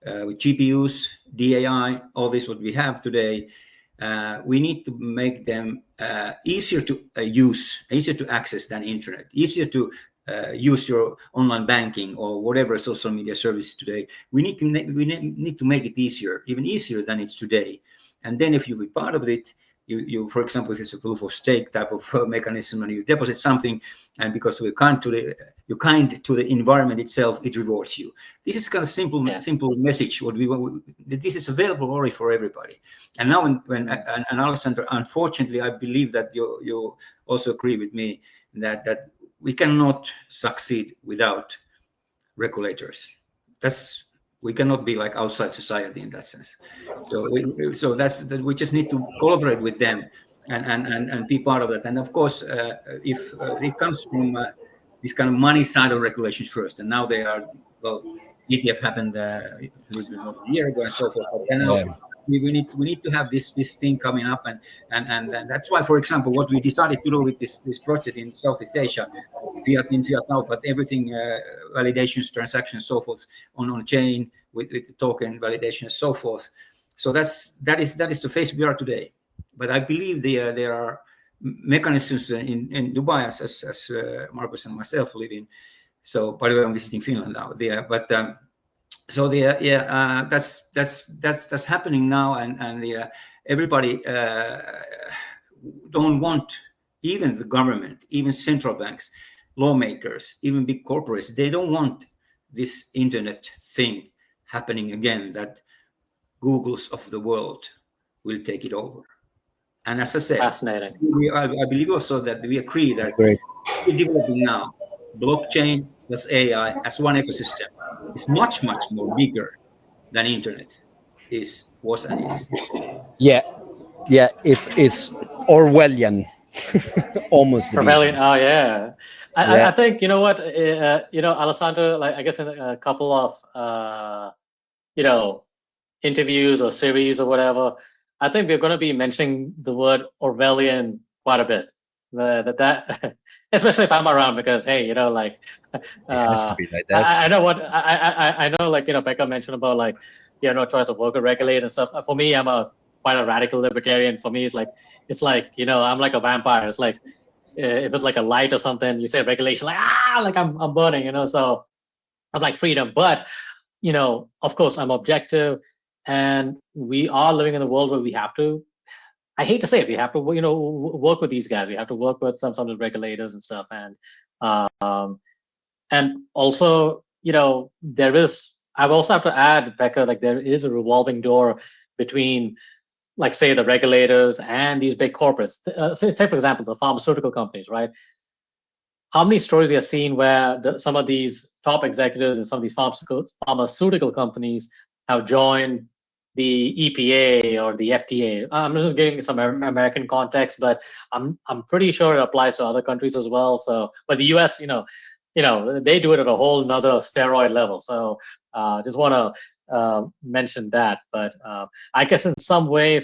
with GPUs, DAI, all this what we have today. We need to make them easier to use, easier to access than internet, easier to use your online banking or whatever social media service today. We need to make it easier, even easier than it's today. And then if you be part of it, you for example, if it's a proof of stake type of mechanism and you deposit something, and because you're kind to the environment itself, it rewards you. This is kind of simple message. What we want, this is available already for everybody. And now when Alessandro, unfortunately, I believe that you also agree with me that we cannot succeed without regulators. We cannot be like outside society in that sense. So we just need to collaborate with them and be part of that. And of course, if it comes from this kind of money side of regulations first, and now they are, well, ETF happened a little bit more than a year ago and so forth. But then now we need to have this thing coming up, and that's why, for example, what we decided to do with this project in Southeast Asia, fiat in, fiat out, but everything validations, transactions, so forth on chain with the token validation and so forth. So that is the phase we are today. But I believe there are mechanisms in Dubai, as Marcus and myself live in. So by the way, I'm visiting Finland now. That's happening now, and everybody don't want, even the government, even central banks, lawmakers, even big corporates, they don't want this internet thing happening again, that Googles of the world will take it over. And as I said, fascinating. I believe also that we agree that we're developing now blockchain plus AI as one ecosystem. It's much more bigger than internet was and is. Yeah, it's Orwellian, almost. Prevalent. Oh yeah. I think, you know what, Alessandro, like I guess in a couple of interviews or series or whatever, I think we're going to be mentioning the word Orwellian quite a bit. That especially if I'm around, because hey, like it has to be like that. I know what I know, like Becca mentioned about like no choice of worker regulate and stuff. For me, I'm quite a radical libertarian. For me, it's like I'm like a vampire. It's like if it's like a light or something, you say regulation, like I'm burning, So like freedom, but of course, I'm objective, and we are living in a world where we have to. I hate to say it, we have to, work with these guys. We have to work with some of the regulators and stuff, and also, there is. I also have to add, Becca, like there is a revolving door between, like, say, the regulators and these big corporates. Say, for example, the pharmaceutical companies, right? How many stories we have seen where some of these top executives and some of these pharmaceutical companies have joined the EPA or the FDA? I'm just giving some American context, but I'm pretty sure it applies to other countries as well. So, but the US, they do it at a whole nother steroid level. So, just want to mention that. But I guess in some way,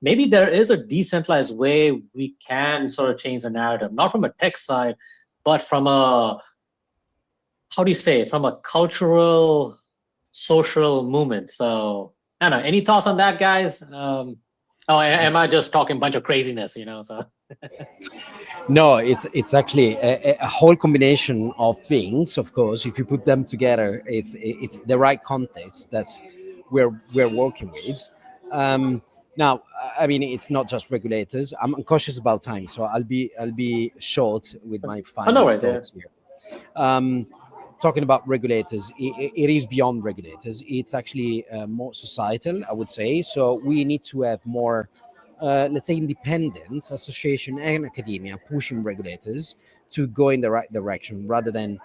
maybe there is a decentralized way we can sort of change the narrative, not from a tech side, but from a, how do you say it, from a cultural, social movement. So I don't know. Any thoughts on that, guys? Am I just talking a bunch of craziness? So No, it's actually a whole combination of things. Of course, if you put them together, it's the right context that we're working with. Now, I mean, it's not just regulators. I'm cautious about time, so I'll be short with my no final worries, thoughts here. Talking about regulators, it is beyond regulators. It's actually more societal, I would say. So we need to have more, let's say, independence, association, and academia pushing regulators to go in the right direction rather than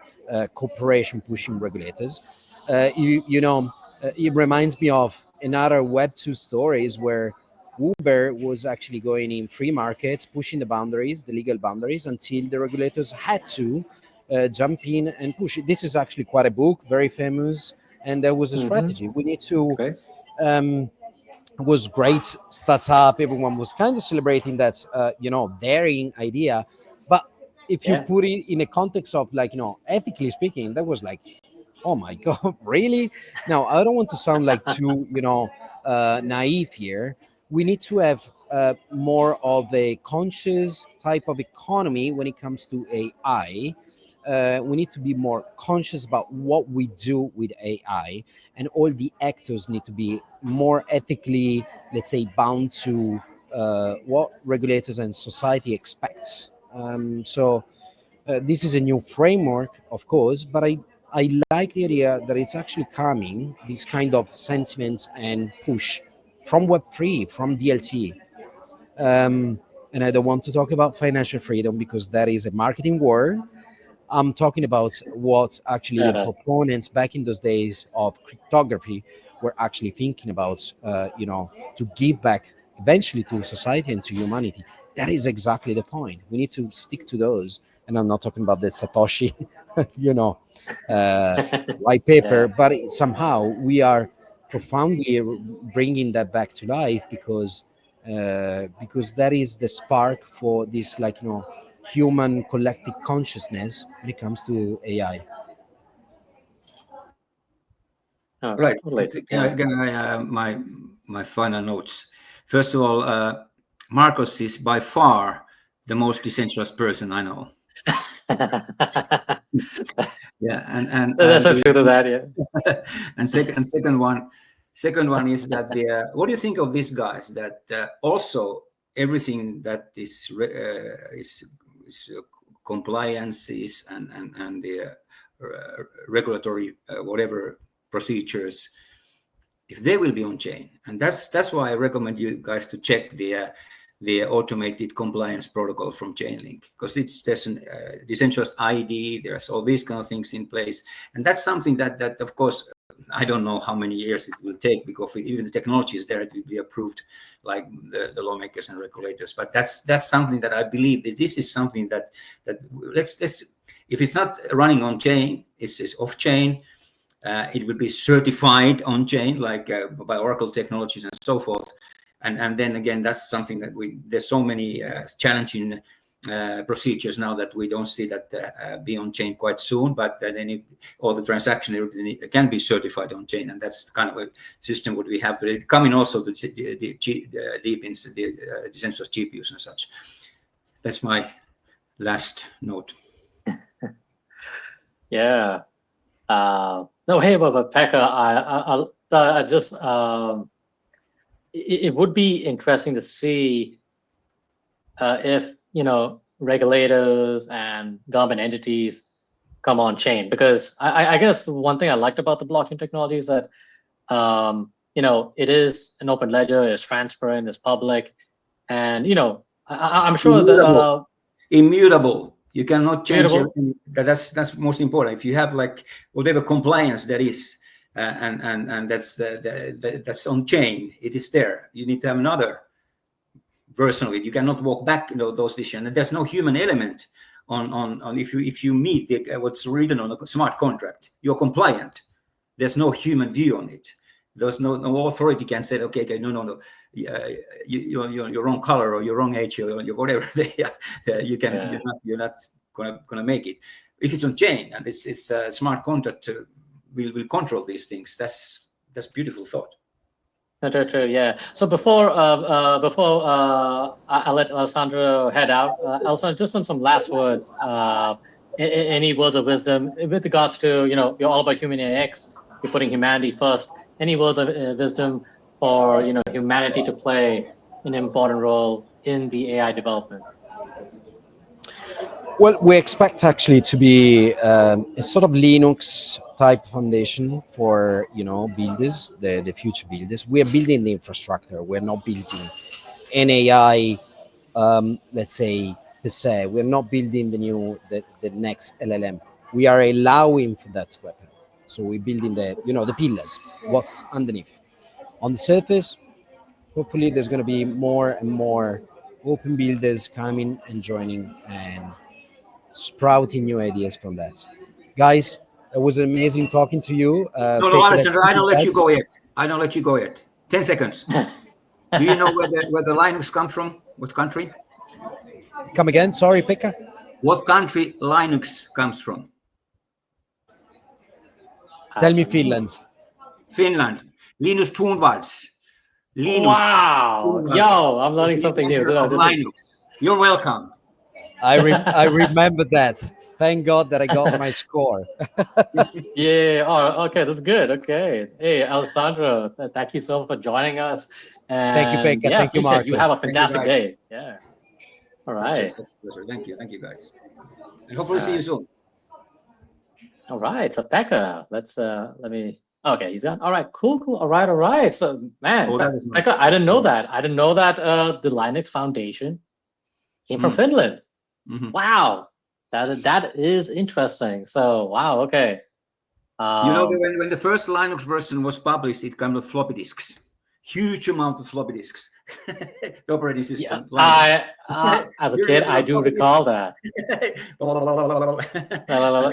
corporation pushing regulators. It reminds me of another Web2 stories where Uber was actually going in free markets, pushing the legal boundaries, until the regulators had to jump in and push it. This is actually quite a book, very famous, and there was a strategy. We need to. Okay. Was great startup. Everyone was kind of celebrating that, daring idea. But if you put it in a context of, like, ethically speaking, that was like, oh my god, really? Now, I don't want to sound like too naive here. We need to have more of a conscious type of economy when it comes to AI. We need to be more conscious about what we do with AI, and all the actors need to be more ethically, let's say, bound to what regulators and society expects. This is a new framework, of course, but I like the idea that it's actually coming, these kind of sentiments and push from Web3, from DLT. And I don't want to talk about financial freedom because that is a marketing war. I'm talking about what actually the proponents back in those days of cryptography were actually thinking about, to give back eventually to society and to humanity. That is exactly the point. We need to stick to those. And I'm not talking about the Satoshi, white paper, but somehow we are profoundly bringing that back to life because that is the spark for this, like, human collective consciousness when it comes to AI. Right. Totally. My final notes. First of all, Marcos is by far the most decentralized person I know. Yeah, and That's the truth of that. Yeah. and second one is that what do you think of these guys that also everything that is compliances and the regulatory whatever procedures, if they will be on chain, and that's why I recommend you guys to check the automated compliance protocol from Chainlink, because there's a decentralized ID, there's all these kind of things in place, and that's something that of course I don't know how many years it will take, because even the technology is there, it will be approved like the lawmakers and regulators. But that's something that I believe that this is something that let's if it's not running on chain, it's off chain. It will be certified on chain, like by Oracle Technologies and so forth. And then again, that's something that there's so many challenging procedures now that we don't see that be on chain quite soon. But then all the transaction can be certified on chain, and that's kind of a system what we have. But it coming also to the DePINs, the decentralized GPUs and such. That's my last note. Yeah. No, hey, but Pekka, I just it would be interesting to see if regulators and government entities come on chain, because I guess the one thing I liked about the blockchain technology is that it is an open ledger, it's transparent, it's public, and I'm sure that immutable. You cannot change immutable. everything. That's most important. If you have like whatever compliance that is, and that's on chain, it is there. You need to have another version of it. You cannot walk back those decisions. And there's no human element on if you meet what's written on a smart contract, you're compliant. There's no human view on it. There's no authority can say, okay, no, you're wrong color or you're wrong age or whatever. You're not gonna make it. If it's on chain and it's a smart contract, will control these things. That's beautiful thought. True, yeah. So before I let Alessandro head out, Alessandro, just some last words. Any words of wisdom with regards to you're all about HumanAIx. You're putting humanity first. Any words of wisdom for humanity to play an important role in the AI development? Well, we expect actually to be a sort of Linux type foundation for builders, the future builders. We are building the infrastructure. We're not building an AI, let's say per se. We're not building the next LLM. We are allowing for that to happen. So we're building the pillars. What's underneath? On the surface, hopefully there's going to be more and more open builders coming and joining and sprouting new ideas from that. Guys, it was amazing talking to you. No, Alessandro, I don't let you go yet. 10 seconds. Do you know where the Linux comes from? What country? Come again? Sorry, Pekka. What country Linux comes from? Tell me Finland. Finland. Linus Torvalds. Wow. Yo, I'm learning something new. Linux. You're welcome. I remember that. Thank God that I got my score. Yeah. Oh, okay. That's good. Okay. Hey, Alessandro, thank you so much for joining us. And thank you, Pekka. Yeah, thank you, Marcus. You have a fantastic day. Yeah. All right. Thank you, guys. And hopefully see you soon. All right. So Pekka, let me. Okay, he's gone. All right. Cool. All right. So man, Nice. Pekka, I didn't know that. I didn't know that the Linux Foundation came from Finland. Mm-hmm. Wow. That is interesting. So wow, okay. When the first Linux version was published, it came with floppy disks, huge amount of floppy disks. The operating system. Yeah, as a kid, I do recall that.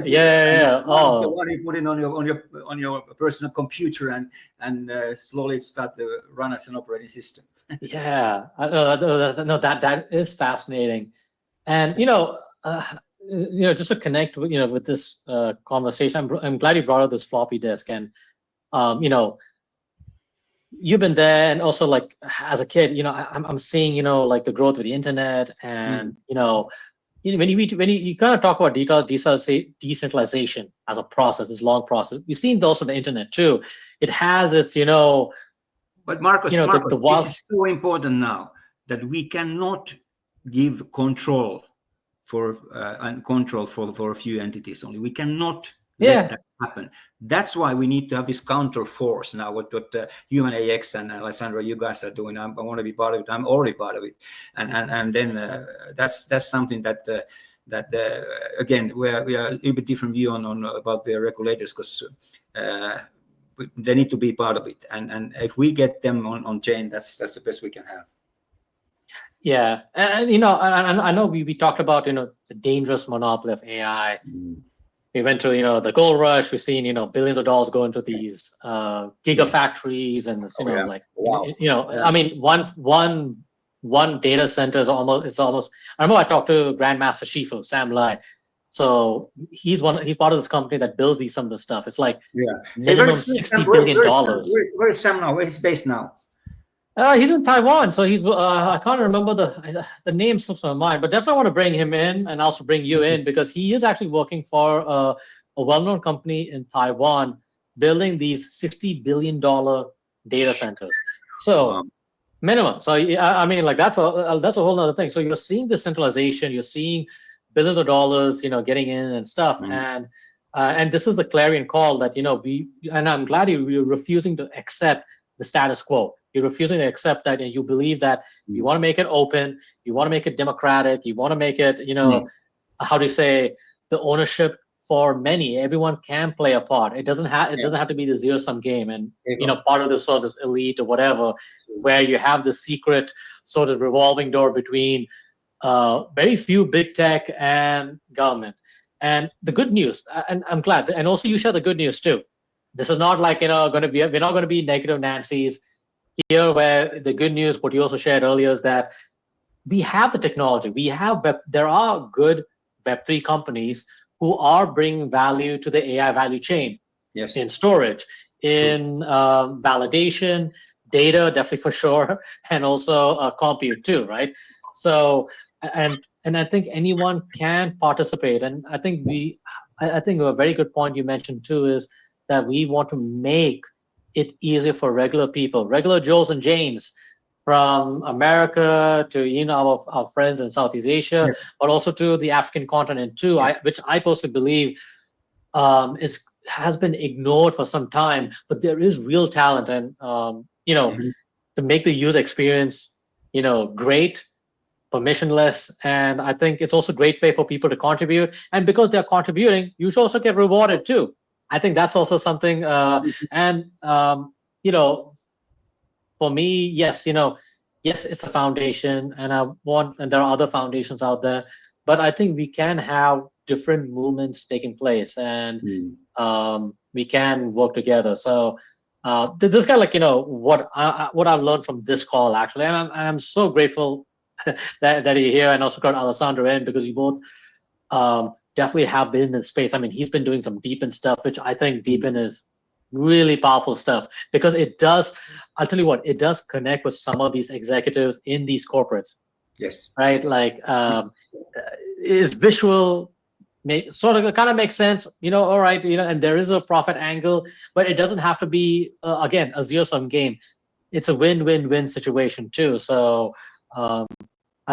Yeah. The one you put in on your personal computer and slowly start to run as an operating system. Yeah, no, that is fascinating, and just to connect with this conversation, I'm glad you brought up this floppy disk, and you've been there, and also like as a kid, I'm seeing like the growth of the internet, and when you kind of talk about decentralization as a process, this long process, we've seen those on the internet too. It has its But Marcus, this is so important now that we cannot give control for a few entities only. We cannot let that happen. That's why we need to have this counter force now. What HumanAIx and Alessandro, you guys are doing. I want to be part of it. I'm already part of it, and then that's something that again we are a little bit different view on about the regulators, because they need to be part of it, and if we get them on chain, that's the best we can have. Yeah, and I know we talked about the dangerous monopoly of AI. We went to the gold rush. We've seen billions of dollars go into these gigafactories, and I mean one data center is almost. I remember I talked to Grandmaster Shifu Sam Lai. So he's part of this company that builds some of the stuff. It's like minimum $60 billion. Where is Sam now? Where is he based now? He's in Taiwan, so he's. I can't remember the name slips my mind, but definitely want to bring him in and also bring you in, because he is actually working for a well-known company in Taiwan building these $60 billion data centers. So minimum. So I mean, like that's a whole other thing. So you're seeing the centralization, you're seeing billions of dollars, getting in and stuff, and this is the clarion call that and I'm glad you're refusing to accept the status quo. You're refusing to accept that, and you believe that you want to make it open, you want to make it democratic, you want to make it, how do you say, the ownership for many. Everyone can play a part. It doesn't have to be the zero-sum game, and part of this sort of this elite or whatever, where you have the secret sort of revolving door between very few big tech and government. And the good news, and I'm glad, and also you share the good news too. This is not like we're not going to be negative Nancy's here. Where the good news, what you also shared earlier, is that we have the technology. There are good Web3 companies who are bringing value to the AI value chain. Yes. In storage, in validation, data, definitely for sure, and also compute too, right? So, and I think anyone can participate. And I think a very good point you mentioned too is that we want to make it easier for regular people, regular Joes and Janes, from America to our friends in Southeast Asia, but also to the African continent too, which I personally believe has been ignored for some time. But there is real talent, and to make the user experience great, permissionless, and I think it's also a great way for people to contribute. And because they're contributing, you should also get rewarded too. I think that's also something. For me, yes, it's a foundation, and there are other foundations out there, but I think we can have different movements taking place, and we can work together. So this guy, what I've learned from this call, actually, and I'm so grateful that you're here, and also got Alessandro in, because you both definitely have been in the space. I mean, he's been doing some DePIN stuff, which I think DePIN is really powerful stuff, because I'll tell you what, it does connect with some of these executives in these corporates. Yes. Right? Like, is visual, sort of kind of makes sense, all right, and there is a profit angle, but it doesn't have to be, again, a zero-sum game. It's a win-win-win situation too. So I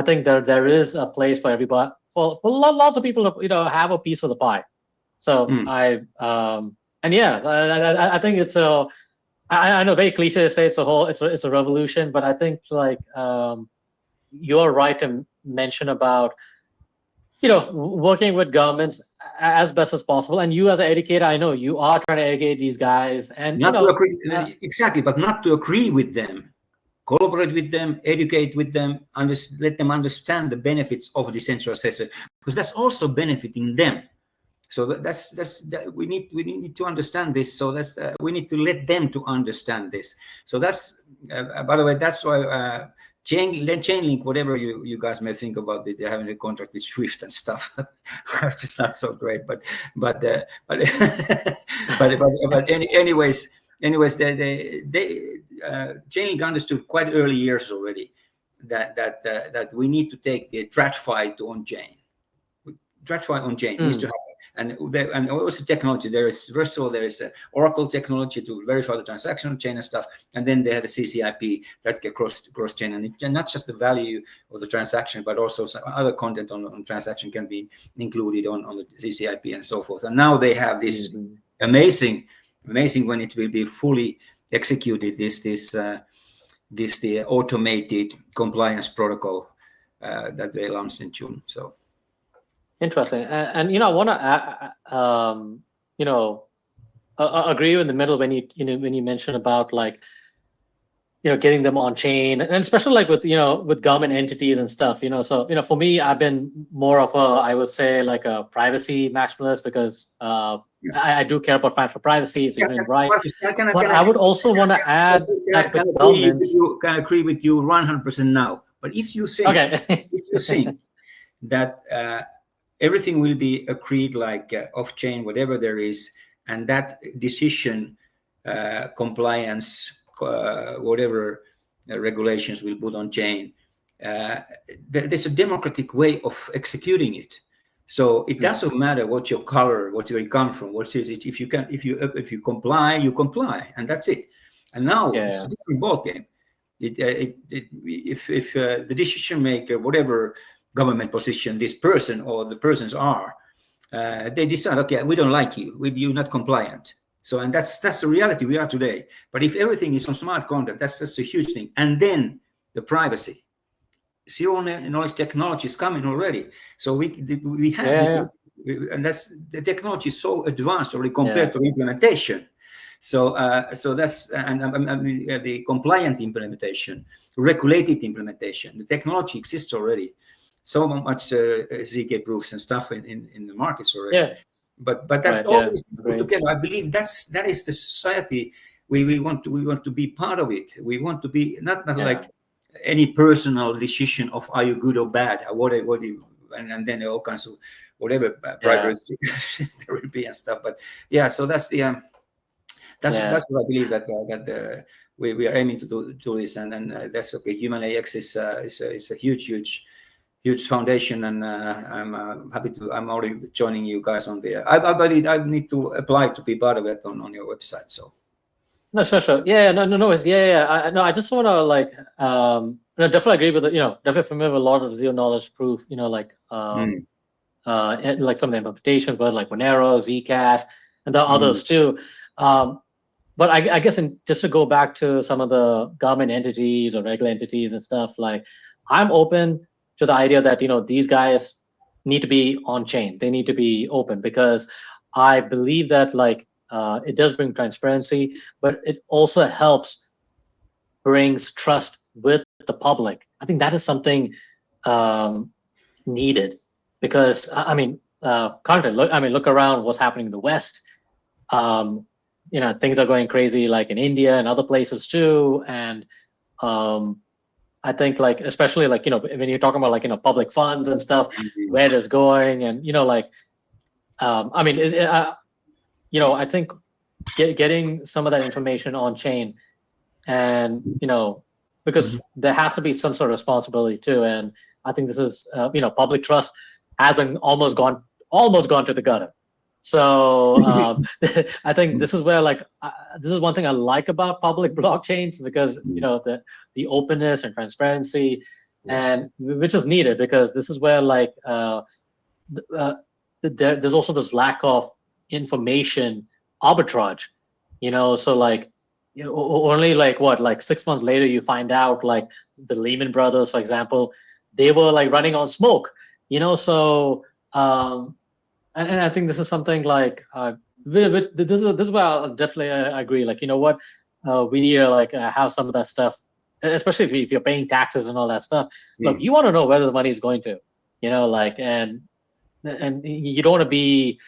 think there is a place for everybody, for lots of people to, have a piece of the pie. So I think it's I know, very cliche to say it's a revolution, but I think you're right to mention about working with governments as best as possible. And you, as an educator, I know you are trying to educate these guys, and not to agree exactly, but not to agree with them. Collaborate with them, educate with them, let them understand the benefits of decentralization, because that's also benefiting them. So that we need to understand this. So we need to let them to understand this. So that's by the way, that's why Chainlink, whatever you guys may think about it, they're having a contract with Swift and stuff. It's not so great, anyways, they Chainlink understood quite early years already that we need to take the TradFi to on-chain. TradFi on-chain needs to happen. And also technology. First of all, there is Oracle technology to verify the transaction chain and stuff, and then they had a CCIP that get cross chain, and not just the value of the transaction, but also some other content on transaction can be included on the CCIP and so forth. And now they have this amazing when it will be fully executed. The automated compliance protocol that they launched in June. So. Interesting, and I want to agree in the middle when you mention about getting them on chain, and especially with government entities and stuff. So for me, I've been more of I would say a privacy maximalist, because I do care about financial privacy. So you're doing right. But I would also want to add that with governments, can agree with you 100% now. But if you think that everything will be agreed off-chain, whatever there is, and that decision, compliance, whatever regulations will put on chain, there's a democratic way of executing it. So it doesn't matter what your color, where you come from, what is it. If you comply, you comply, and that's it. And now it's a different ballgame. If the decision maker, whatever government position this person or the persons are, they decide, okay, we don't like you, you're not compliant. So, and that's the reality we are today. But if everything is on smart contract, that's a huge thing. And then the privacy. Zero knowledge technology is coming already. So we have this, and that's the technology is so advanced already compared to implementation. So that's and I mean, the compliant implementation, regulated implementation. The technology exists already. So much ZK proofs and stuff in the markets already. Yeah. But that's all these put together. I believe that is the society we want to be part of it. We want to be not like any personal decision of are you good or bad, what you, and then all kinds of whatever privacy there will be and stuff. But so that's the that's what I believe that we are aiming to do this, and then that's okay. HumanAIx is a huge foundation, and I'm happy to. I'm already joining you guys on there. I believe I need to apply to be part of it on your website. So. No, sure. Yeah, no. I just want to definitely agree with definitely familiar with a lot of zero knowledge proof. Like some of the implementation, but like Monero, Zcash, and the others too. But I guess just to go back to some of the government entities or regular entities and stuff, like I'm open to the idea that these guys need to be on chain. They need to be open, because I believe that it does bring transparency, but it also brings trust with the public. I think that is something needed, because currently, look around what's happening in the West. Things are going crazy, like in India and other places too, and I think especially when you're talking about public funds and stuff, where it is going, and I think getting some of that information on chain, and because there has to be some sort of responsibility too, and I think this is public trust has been almost gone to the gutter. So I think this is where this is one thing I like about public blockchains, because the openness and transparency, and which is needed, because this is where there's also this lack of information arbitrage. So only 6 months later you find out the Lehman Brothers, for example, they were running on smoke. So and I think this is something this is where I'll definitely agree. We need to have some of that stuff, especially if you're paying taxes and all that stuff. Look, you want to know where the money is going to, and you don't want to be,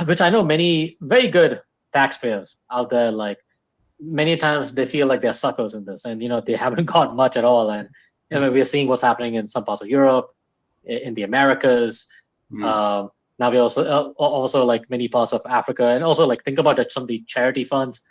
which I know many very good taxpayers out there, many times they feel like they're suckers in this, and they haven't got much at all. And we're seeing what's happening in some parts of Europe, in the Americas. Now we also many parts of Africa, and also think about some of the charity funds.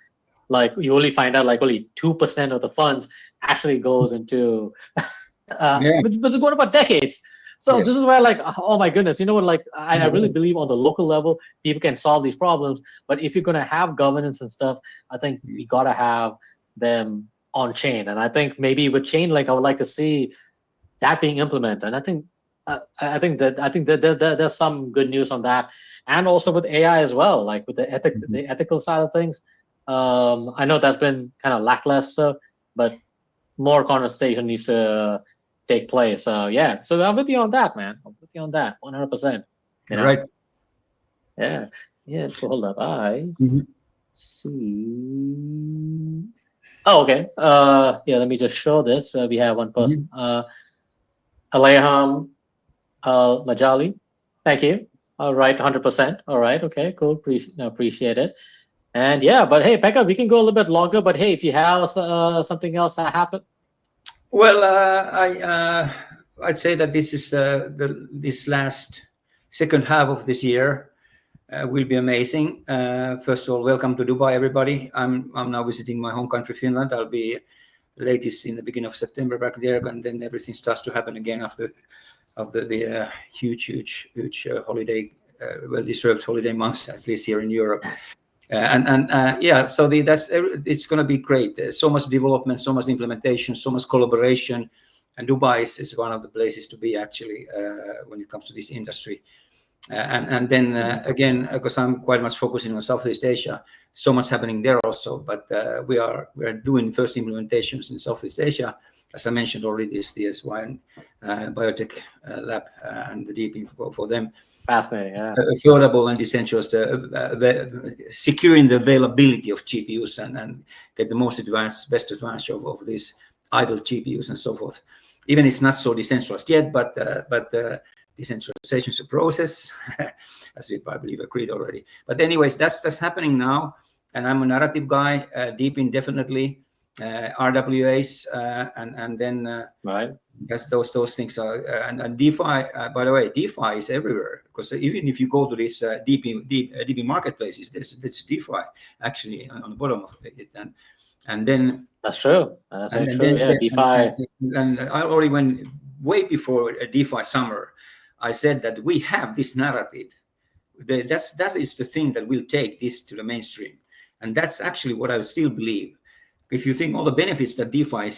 You only find out only 2% of the funds actually goes into, which is going about decades. So this is where oh my goodness, I really believe on the local level people can solve these problems. But if you're gonna have governance and stuff, I think we gotta have them on chain. And I think maybe with chain, I would like to see that being implemented. And I think that there's some good news on that, and also with AI as well, with the ethical side of things. I know that's been kind of lackluster, but more conversation needs to take place. So I'm with you on that, man. I'm with you on that 100%. Right. Yeah. So hold up, I see. Oh, okay. Let me just show this. We have one person. Alayham Majali, thank you. All right, 100%. All right, okay, cool. Appreciate it. And but hey, Pekka, we can go a little bit longer. But hey, if you have something else that happened. Well, I'd say that this is this last second half of this year will be amazing. First of all, welcome to Dubai, everybody. I'm now visiting my home country, Finland. I'll be latest in the beginning of September back there, and then everything starts to happen again after the huge holiday, well-deserved holiday month, at least here in Europe. Yeah, so it's going to be great. There's so much development, so much implementation, so much collaboration, and Dubai is one of the places to be actually when it comes to this industry. And then again, because I'm quite much focusing on Southeast Asia, so much happening there also. But we are doing first implementations in Southeast Asia, as I mentioned already. Is the SYN biotech lab and the DePIN for them. Fascinating, yeah. Affordable and decentralized, securing the availability of GPUs and get the most best advantage of these idle GPUs and so forth. Even it's not so decentralized yet, but decentralization is a process, as we I believe agreed already. But anyways, that's happening now, and I'm a narrative guy. DePIN definitely, RWAs, and then right. Yes, those things are, and DeFi. By the way, DeFi is everywhere, because even if you go to this DePIN marketplaces, there's DeFi actually on the bottom of it, and then that's true. That's and true. Yeah, DeFi. And I already went way before DeFi summer. I said that we have this narrative. That is the thing that will take this to the mainstream, and that's actually what I still believe. If you think all the benefits that DeFi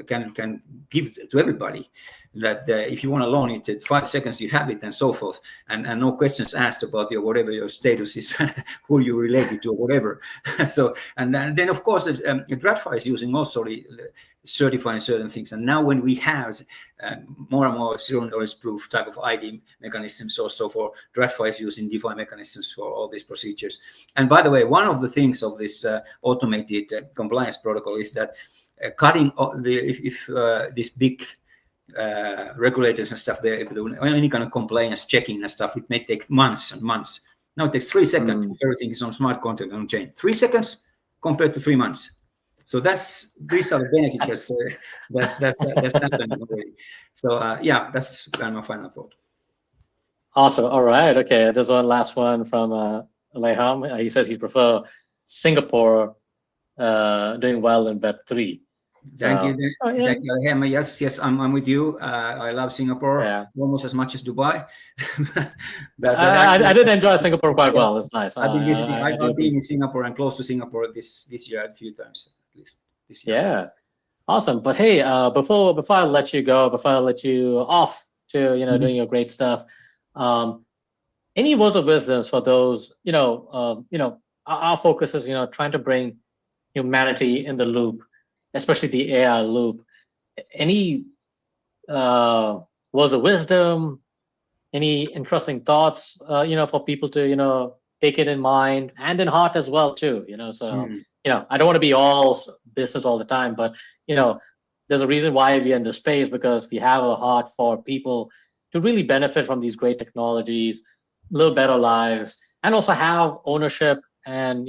can give to everybody, that if you want to loan it, in 5 seconds you have it, and so forth, and no questions asked about your whatever your status is, who you related to, or whatever. So and then of course DeFi is using also certifying certain things, and now when we have more and more zero knowledge proof type of ID mechanisms, also for DeFi is using DeFi mechanisms for all these procedures. And by the way, one of the things of this automated compliance protocol is that cutting if these big regulators and stuff there, if any kind of compliance checking and stuff, it may take months and months. Now it takes 3 seconds if everything is on smart contract on chain. 3 seconds compared to 3 months. So these are the benefits that's happening already. So yeah, that's kind of my final thought. Awesome. All right. Okay. There's one last one from Leham. He says he prefer Singapore doing well in Web3. Thank you. Thank you. Yes, I'm with you. I love Singapore almost as much as Dubai. But I did enjoy Singapore quite well. It's nice. I've been visiting. I've been in Singapore and close to Singapore this year a few times at least. This year. Yeah, awesome. But hey, before I let you go, before I let you off to doing your great stuff, any words of wisdom for those our focus is trying to bring humanity in the loop, especially the AI loop. Any words of wisdom, any interesting thoughts, for people to, take it in mind and in heart as well too, so, I don't want to be all business all the time, but, there's a reason why we are in this space, because we have a heart for people to really benefit from these great technologies, live better lives, and also have ownership and,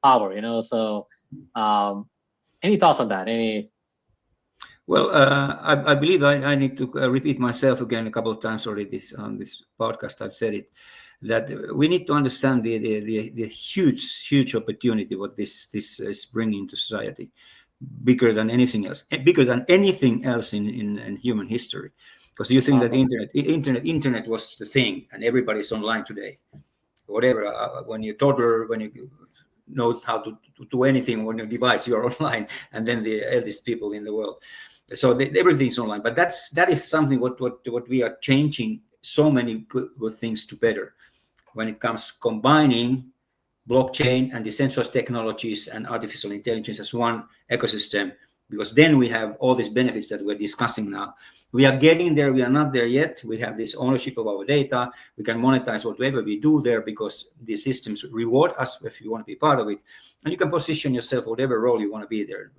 power, so, any thoughts on that? Well, I believe I need to repeat myself again a couple of times already on this podcast. I've said it, that we need to understand the huge opportunity what this is bringing to society, bigger than anything else in human history. Because you think that internet was the thing, and everybody's online today. Whatever, when you're toddler, when you know how to do anything on your device, you are online, and then the eldest people in the world. So everything's online. But that is something what we are changing so many good things to better when it comes combining blockchain and decentralized technologies and artificial intelligence as one ecosystem, because then we have all these benefits that we're discussing now. We are getting there. We are not there yet. We have this ownership of our data. We can monetize whatever we do there, because the systems reward us if you want to be part of it. And you can position yourself whatever role you want to be there,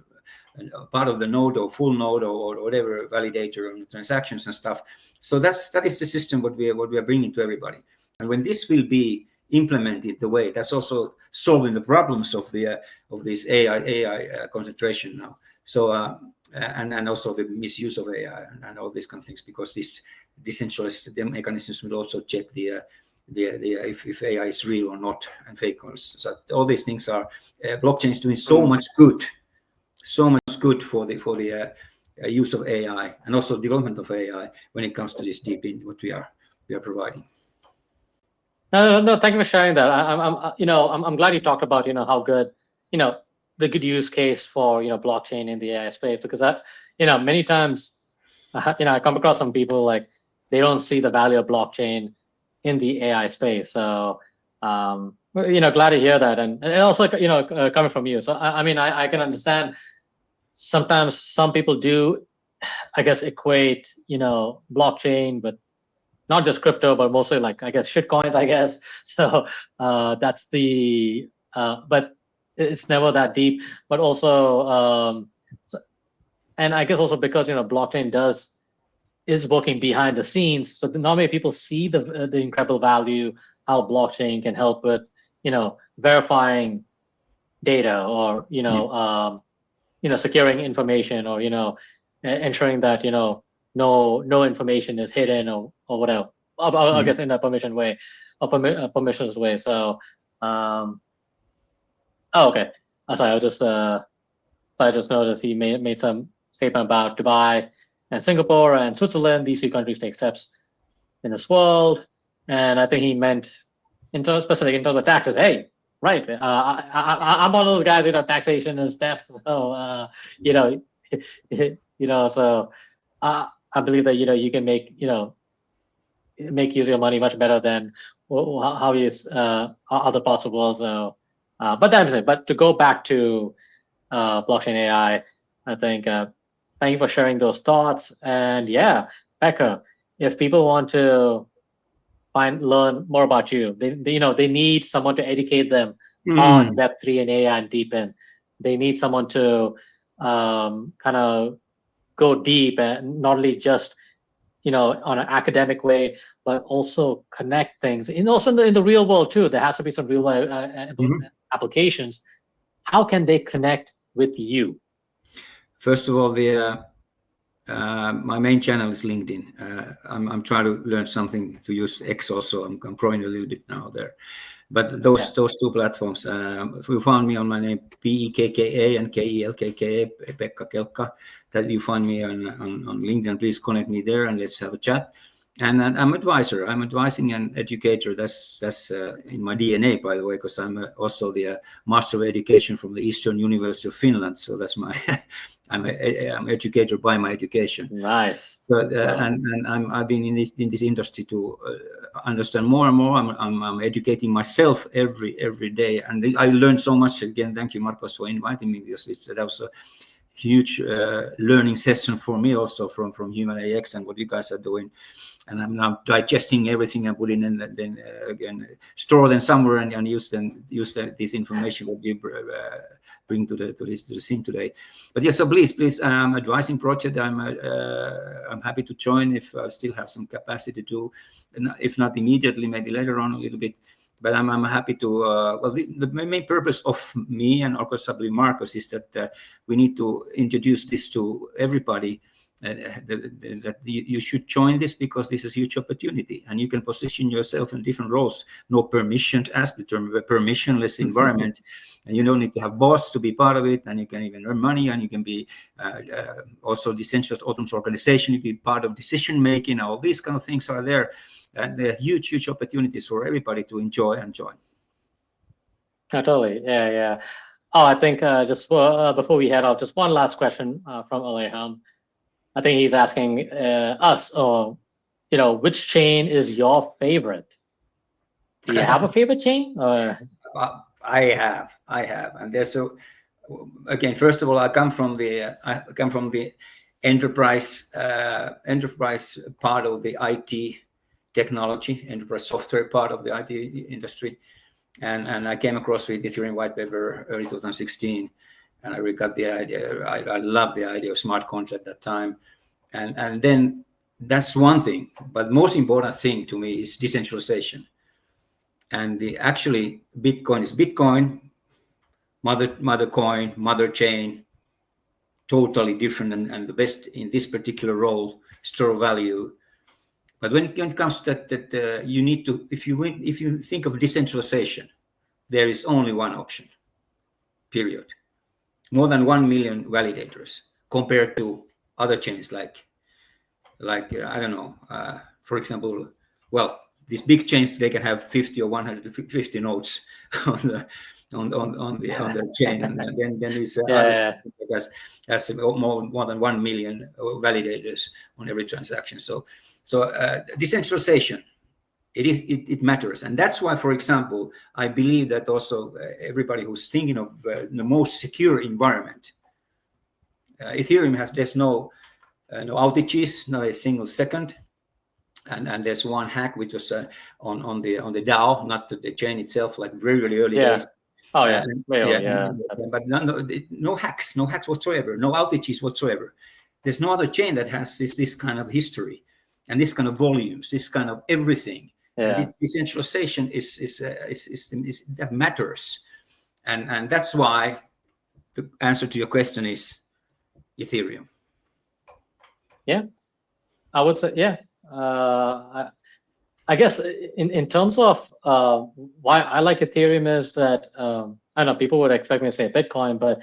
part of the node or full node or whatever validator on transactions and stuff. So that is the system what we are bringing to everybody. And when this will be implemented the way, that's also solving the problems of this AI concentration now. So and also the misuse of AI and all these kind of things, because this decentralized mechanisms will also check the if AI is real or not, and fake ones. So all these things are blockchain is doing so much good for the use of AI and also development of AI when it comes to this DePIN, what we are providing. No, thank you for sharing that. I'm glad you talked about, how good, the good use case for, blockchain in the AI space, because many times, I come across some people like they don't see the value of blockchain in the AI space. So, glad to hear that. And also, coming from you. So, I can understand sometimes some people do, I guess, equate, blockchain with not just crypto, but mostly like, I guess, shit coins, I guess. So that's the, but it's never that deep. But also, and I guess also because, blockchain is working behind the scenes. So not many people see the incredible value, how blockchain can help with, verifying data or, securing information or, ensuring that, no information is hidden or whatever. I guess in a permission way, or permissionless way. So, okay. Sorry, I just noticed he made some statement about Dubai and Singapore and Switzerland. These two countries take steps in this world, and I think he meant specific in terms of taxes. Hey, right? I'm one of those guys. Taxation is theft. So, So. I believe that you can make use of your money much better than how you use other parts of the world. So, but to go back to blockchain AI, I think thank you for sharing those thoughts. And yeah, Becca, if people want to learn more about you, they need someone to educate them on Web3 and AI and DePIN. They need someone to kind of go deep and not only just on an academic way, but also connect things. And also in the real world too, there has to be some real applications. How can they connect with you? First of all, my main channel is LinkedIn. I'm trying to learn something to use X also. I'm growing a little bit now there. But those two platforms, if you found me on my name, Pekka and Kelkka, Pekka Kelkka, that you find me on LinkedIn, please connect me there and let's have a chat. And I'm advisor. I'm advising an educator. That's in my DNA, by the way, because I'm also the Master of Education from the Eastern University of Finland. So that's my I'm educator by my education. Nice. So and I've been in this industry to understand more and more. I'm educating myself every day, and I learned so much. Again, thank you, Marcos, for inviting me, because that was a huge learning session for me also from HumanAIx and what you guys are doing. And I'm now digesting everything and putting in, and then again store them somewhere and use this information that you bring to the scene today. But yes, so please, advising project. I'm happy to join if I still have some capacity to, if not immediately, maybe later on a little bit. But I'm happy to. The main purpose of me and possibly Marcos is that we need to introduce this to everybody. That you should join this, because this is a huge opportunity, and you can position yourself in different roles. No permission to ask the term, a permissionless environment, and you don't need to have boss to be part of it, and you can even earn money, and you can be also decentralized autonomous organization. You can be part of decision making. All these kind of things are there, and they're huge opportunities for everybody to enjoy and join. Totally, yeah. Oh, I think just before we head off, just one last question from Aleham. I think he's asking us, which chain is your favorite? Do you have a favorite chain? I have, and there's again. First of all, I come from the enterprise part of the IT technology, enterprise software part of the IT industry, and I came across with the Ethereum white paper early 2016. And I really got the idea. I love the idea of smart contract at that time, and then that's one thing. But most important thing to me is decentralization. And actually Bitcoin is Bitcoin, mother coin, mother chain, totally different, and the best in this particular role, store of value. But when it comes to that you need to, if you think of decentralization, there is only one option. Period. More than 1 million validators compared to other chains like I don't know, for example, well, these big chains, they can have 50 or 150 nodes on the chain, and then there's other that has more than 1 million validators on every transaction. So decentralization, it matters, and that's why, for example, I believe that also everybody who's thinking of the most secure environment, Ethereum there's no outages, not a single second. And there's one hack which was on the DAO, not the chain itself, like very early days. Oh yeah, but no hacks whatsoever, no outages whatsoever. There's no other chain that has this kind of history and this kind of volumes, this kind of everything. Yeah. And decentralization is that matters, and that's why the answer to your question is Ethereum. Yeah, I would say I guess in terms of why I like Ethereum is that I know people would expect me to say Bitcoin, but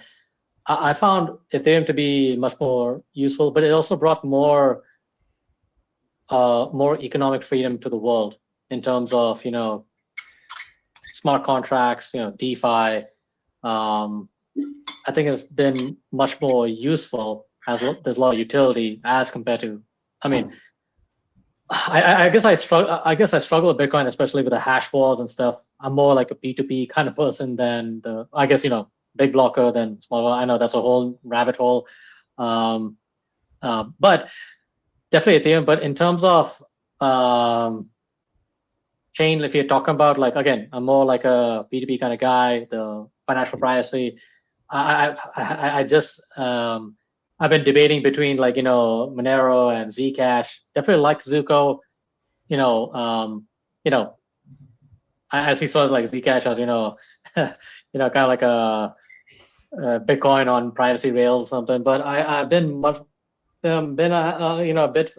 I found Ethereum to be much more useful. But it also brought more economic freedom to the world in terms of smart contracts, DeFi. I think it's been much more useful. There's a lot of utility as compared to, I mean, I guess I struggle with Bitcoin, especially with the hash walls and stuff. I'm more like a P2P kind of person than big blocker than small. I know that's a whole rabbit hole, but definitely Ethereum. But in terms of chain, if you're talking about, like, again, I'm more like a P2P kind of guy. The financial privacy, I've been debating between Monero and Zcash. Definitely like Zuko. I see sort of like Zcash as kind of like a Bitcoin on privacy rails or something. But I've been a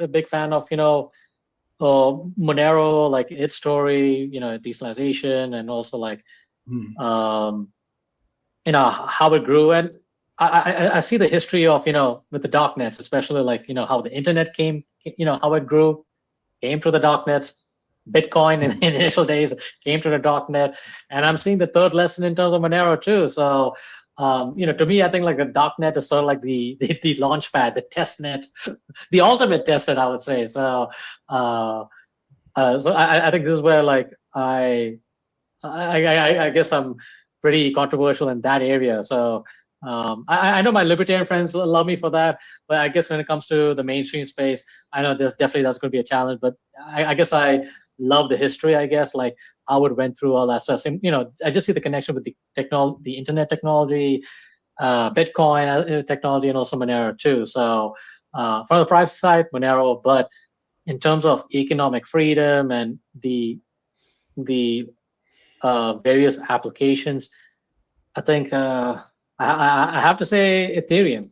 big fan of Monero, like its story, decentralization, and also like how it grew. And I see the history of with the darknets, especially like how the internet came, how it grew, came to the darknets. Bitcoin in the initial days came to the darknet, and I'm seeing the third lesson in terms of Monero too. So to me, I think like the darknet is sort of like the launch pad, the test net, the ultimate test net, I would say. So I think this is where like I guess I'm pretty controversial in that area. So I know my libertarian friends love me for that, but I guess when it comes to the mainstream space, I know that's going to be a challenge. But I guess I love the history, I guess, like how it went through all that stuff. So, I just see the connection with the internet technology, Bitcoin technology, and also Monero too. So from the privacy side, Monero, but in terms of economic freedom and the various applications, I think I have to say Ethereum.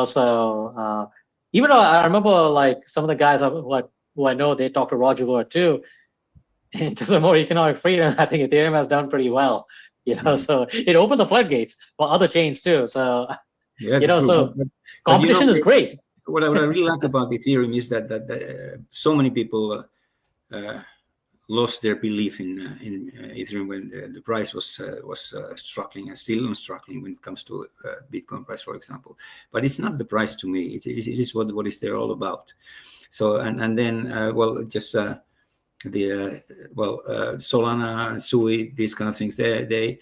So even though I remember like some of the guys who I know, they talk to Roger Ver too. In terms of more economic freedom, I think Ethereum has done pretty well. So it opened the floodgates for other chains too. So so competition is great. What I really like about Ethereum is that so many people lost their belief in Ethereum when the price was struggling, and still struggling when it comes to Bitcoin price, for example. But it's not the price to me. It is what is there all about. So and then Solana, Sui, these kind of things. They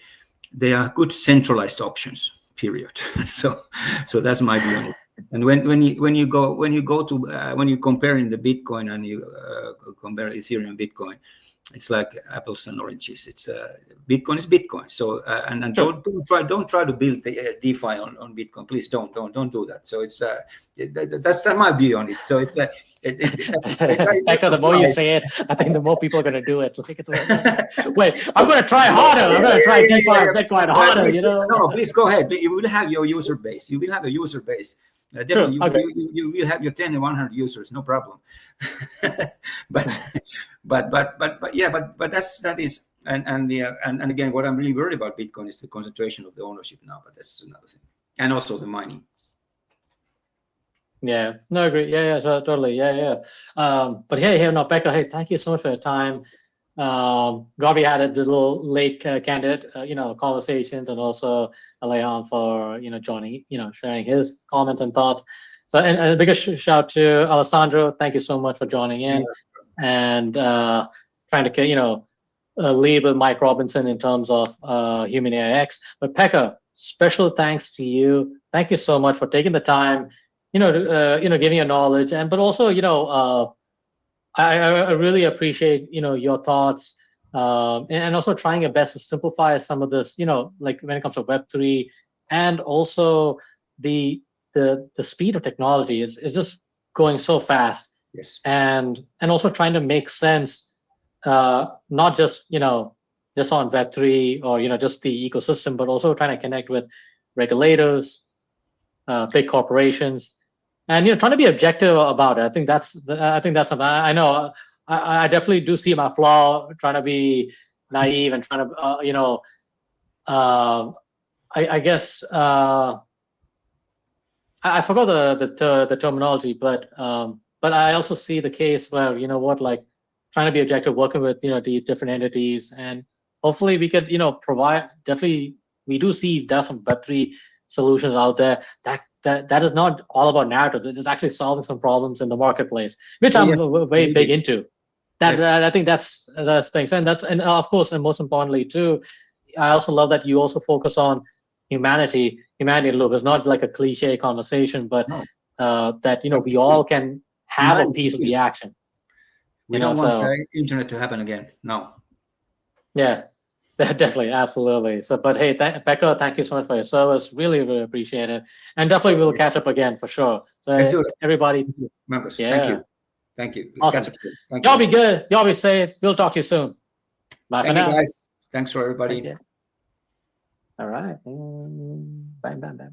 are good centralized options. Period. So that's my view on it. And when you compare in the Bitcoin and you compare Ethereum and Bitcoin, it's like apples and oranges. It's Bitcoin is Bitcoin. So and sure. don't try to build the DeFi on Bitcoin. Please don't do that. So it's that's my view on it. So it's the more you say it, I think the more people are going to do it. Wait, I'm going to try harder. I'm going to try DeFi Bitcoin harder. No, please go ahead. You will have your user base. You will have a user base. Definitely, you will have your 10 and 100 users, no problem. but that is and again, what I'm really worried about Bitcoin is the concentration of the ownership now. But that's another thing, and also the mining. Yeah, no, agree. Yeah, totally. Yeah. But hey, no, Becca, hey, thank you so much for your time. Glad we had a little late candid, conversations, and also Alejan for joining, sharing his comments and thoughts. So, and a big shout to Alessandro. Thank you so much for joining in and trying to lead with Mike Robinson in terms of HumanAIx. But Pekka, special thanks to you. Thank you so much for taking the time, giving your knowledge, and but also, I really appreciate your thoughts, and also trying your best to simplify some of this, like when it comes to Web3, and also the the speed of technology is just going so fast. Yes. And also trying to make sense, not just just on Web3 or just the ecosystem, but also trying to connect with regulators, big corporations, and trying to be objective about it. I think that's something I know. I definitely do see my flaw, trying to be naive and trying to I guess I forgot the terminology, but I also see the case where like trying to be objective, working with these different entities, and hopefully we could provide. Definitely, we do see there's some Web3 solutions out there that is not all about narrative. It is actually solving some problems in the marketplace, which I'm very big into. I think that's things, and of course, and most importantly too, I also love that you also focus on humanity loop. It's not like a cliche conversation, but that we all can have a piece of the action. We don't want the internet to happen again. No. Yeah, definitely, absolutely. So, but hey, Becca, thank you so much for your service. Really, really appreciate it, and definitely we'll catch up again for sure. So, let's do it. Everybody, members, yeah. Thank you. Let's catch up soon. Y'all be good. Y'all be safe. We'll talk to you soon. Bye for now, guys. Thanks for everybody. All right. Bam, bam, bam.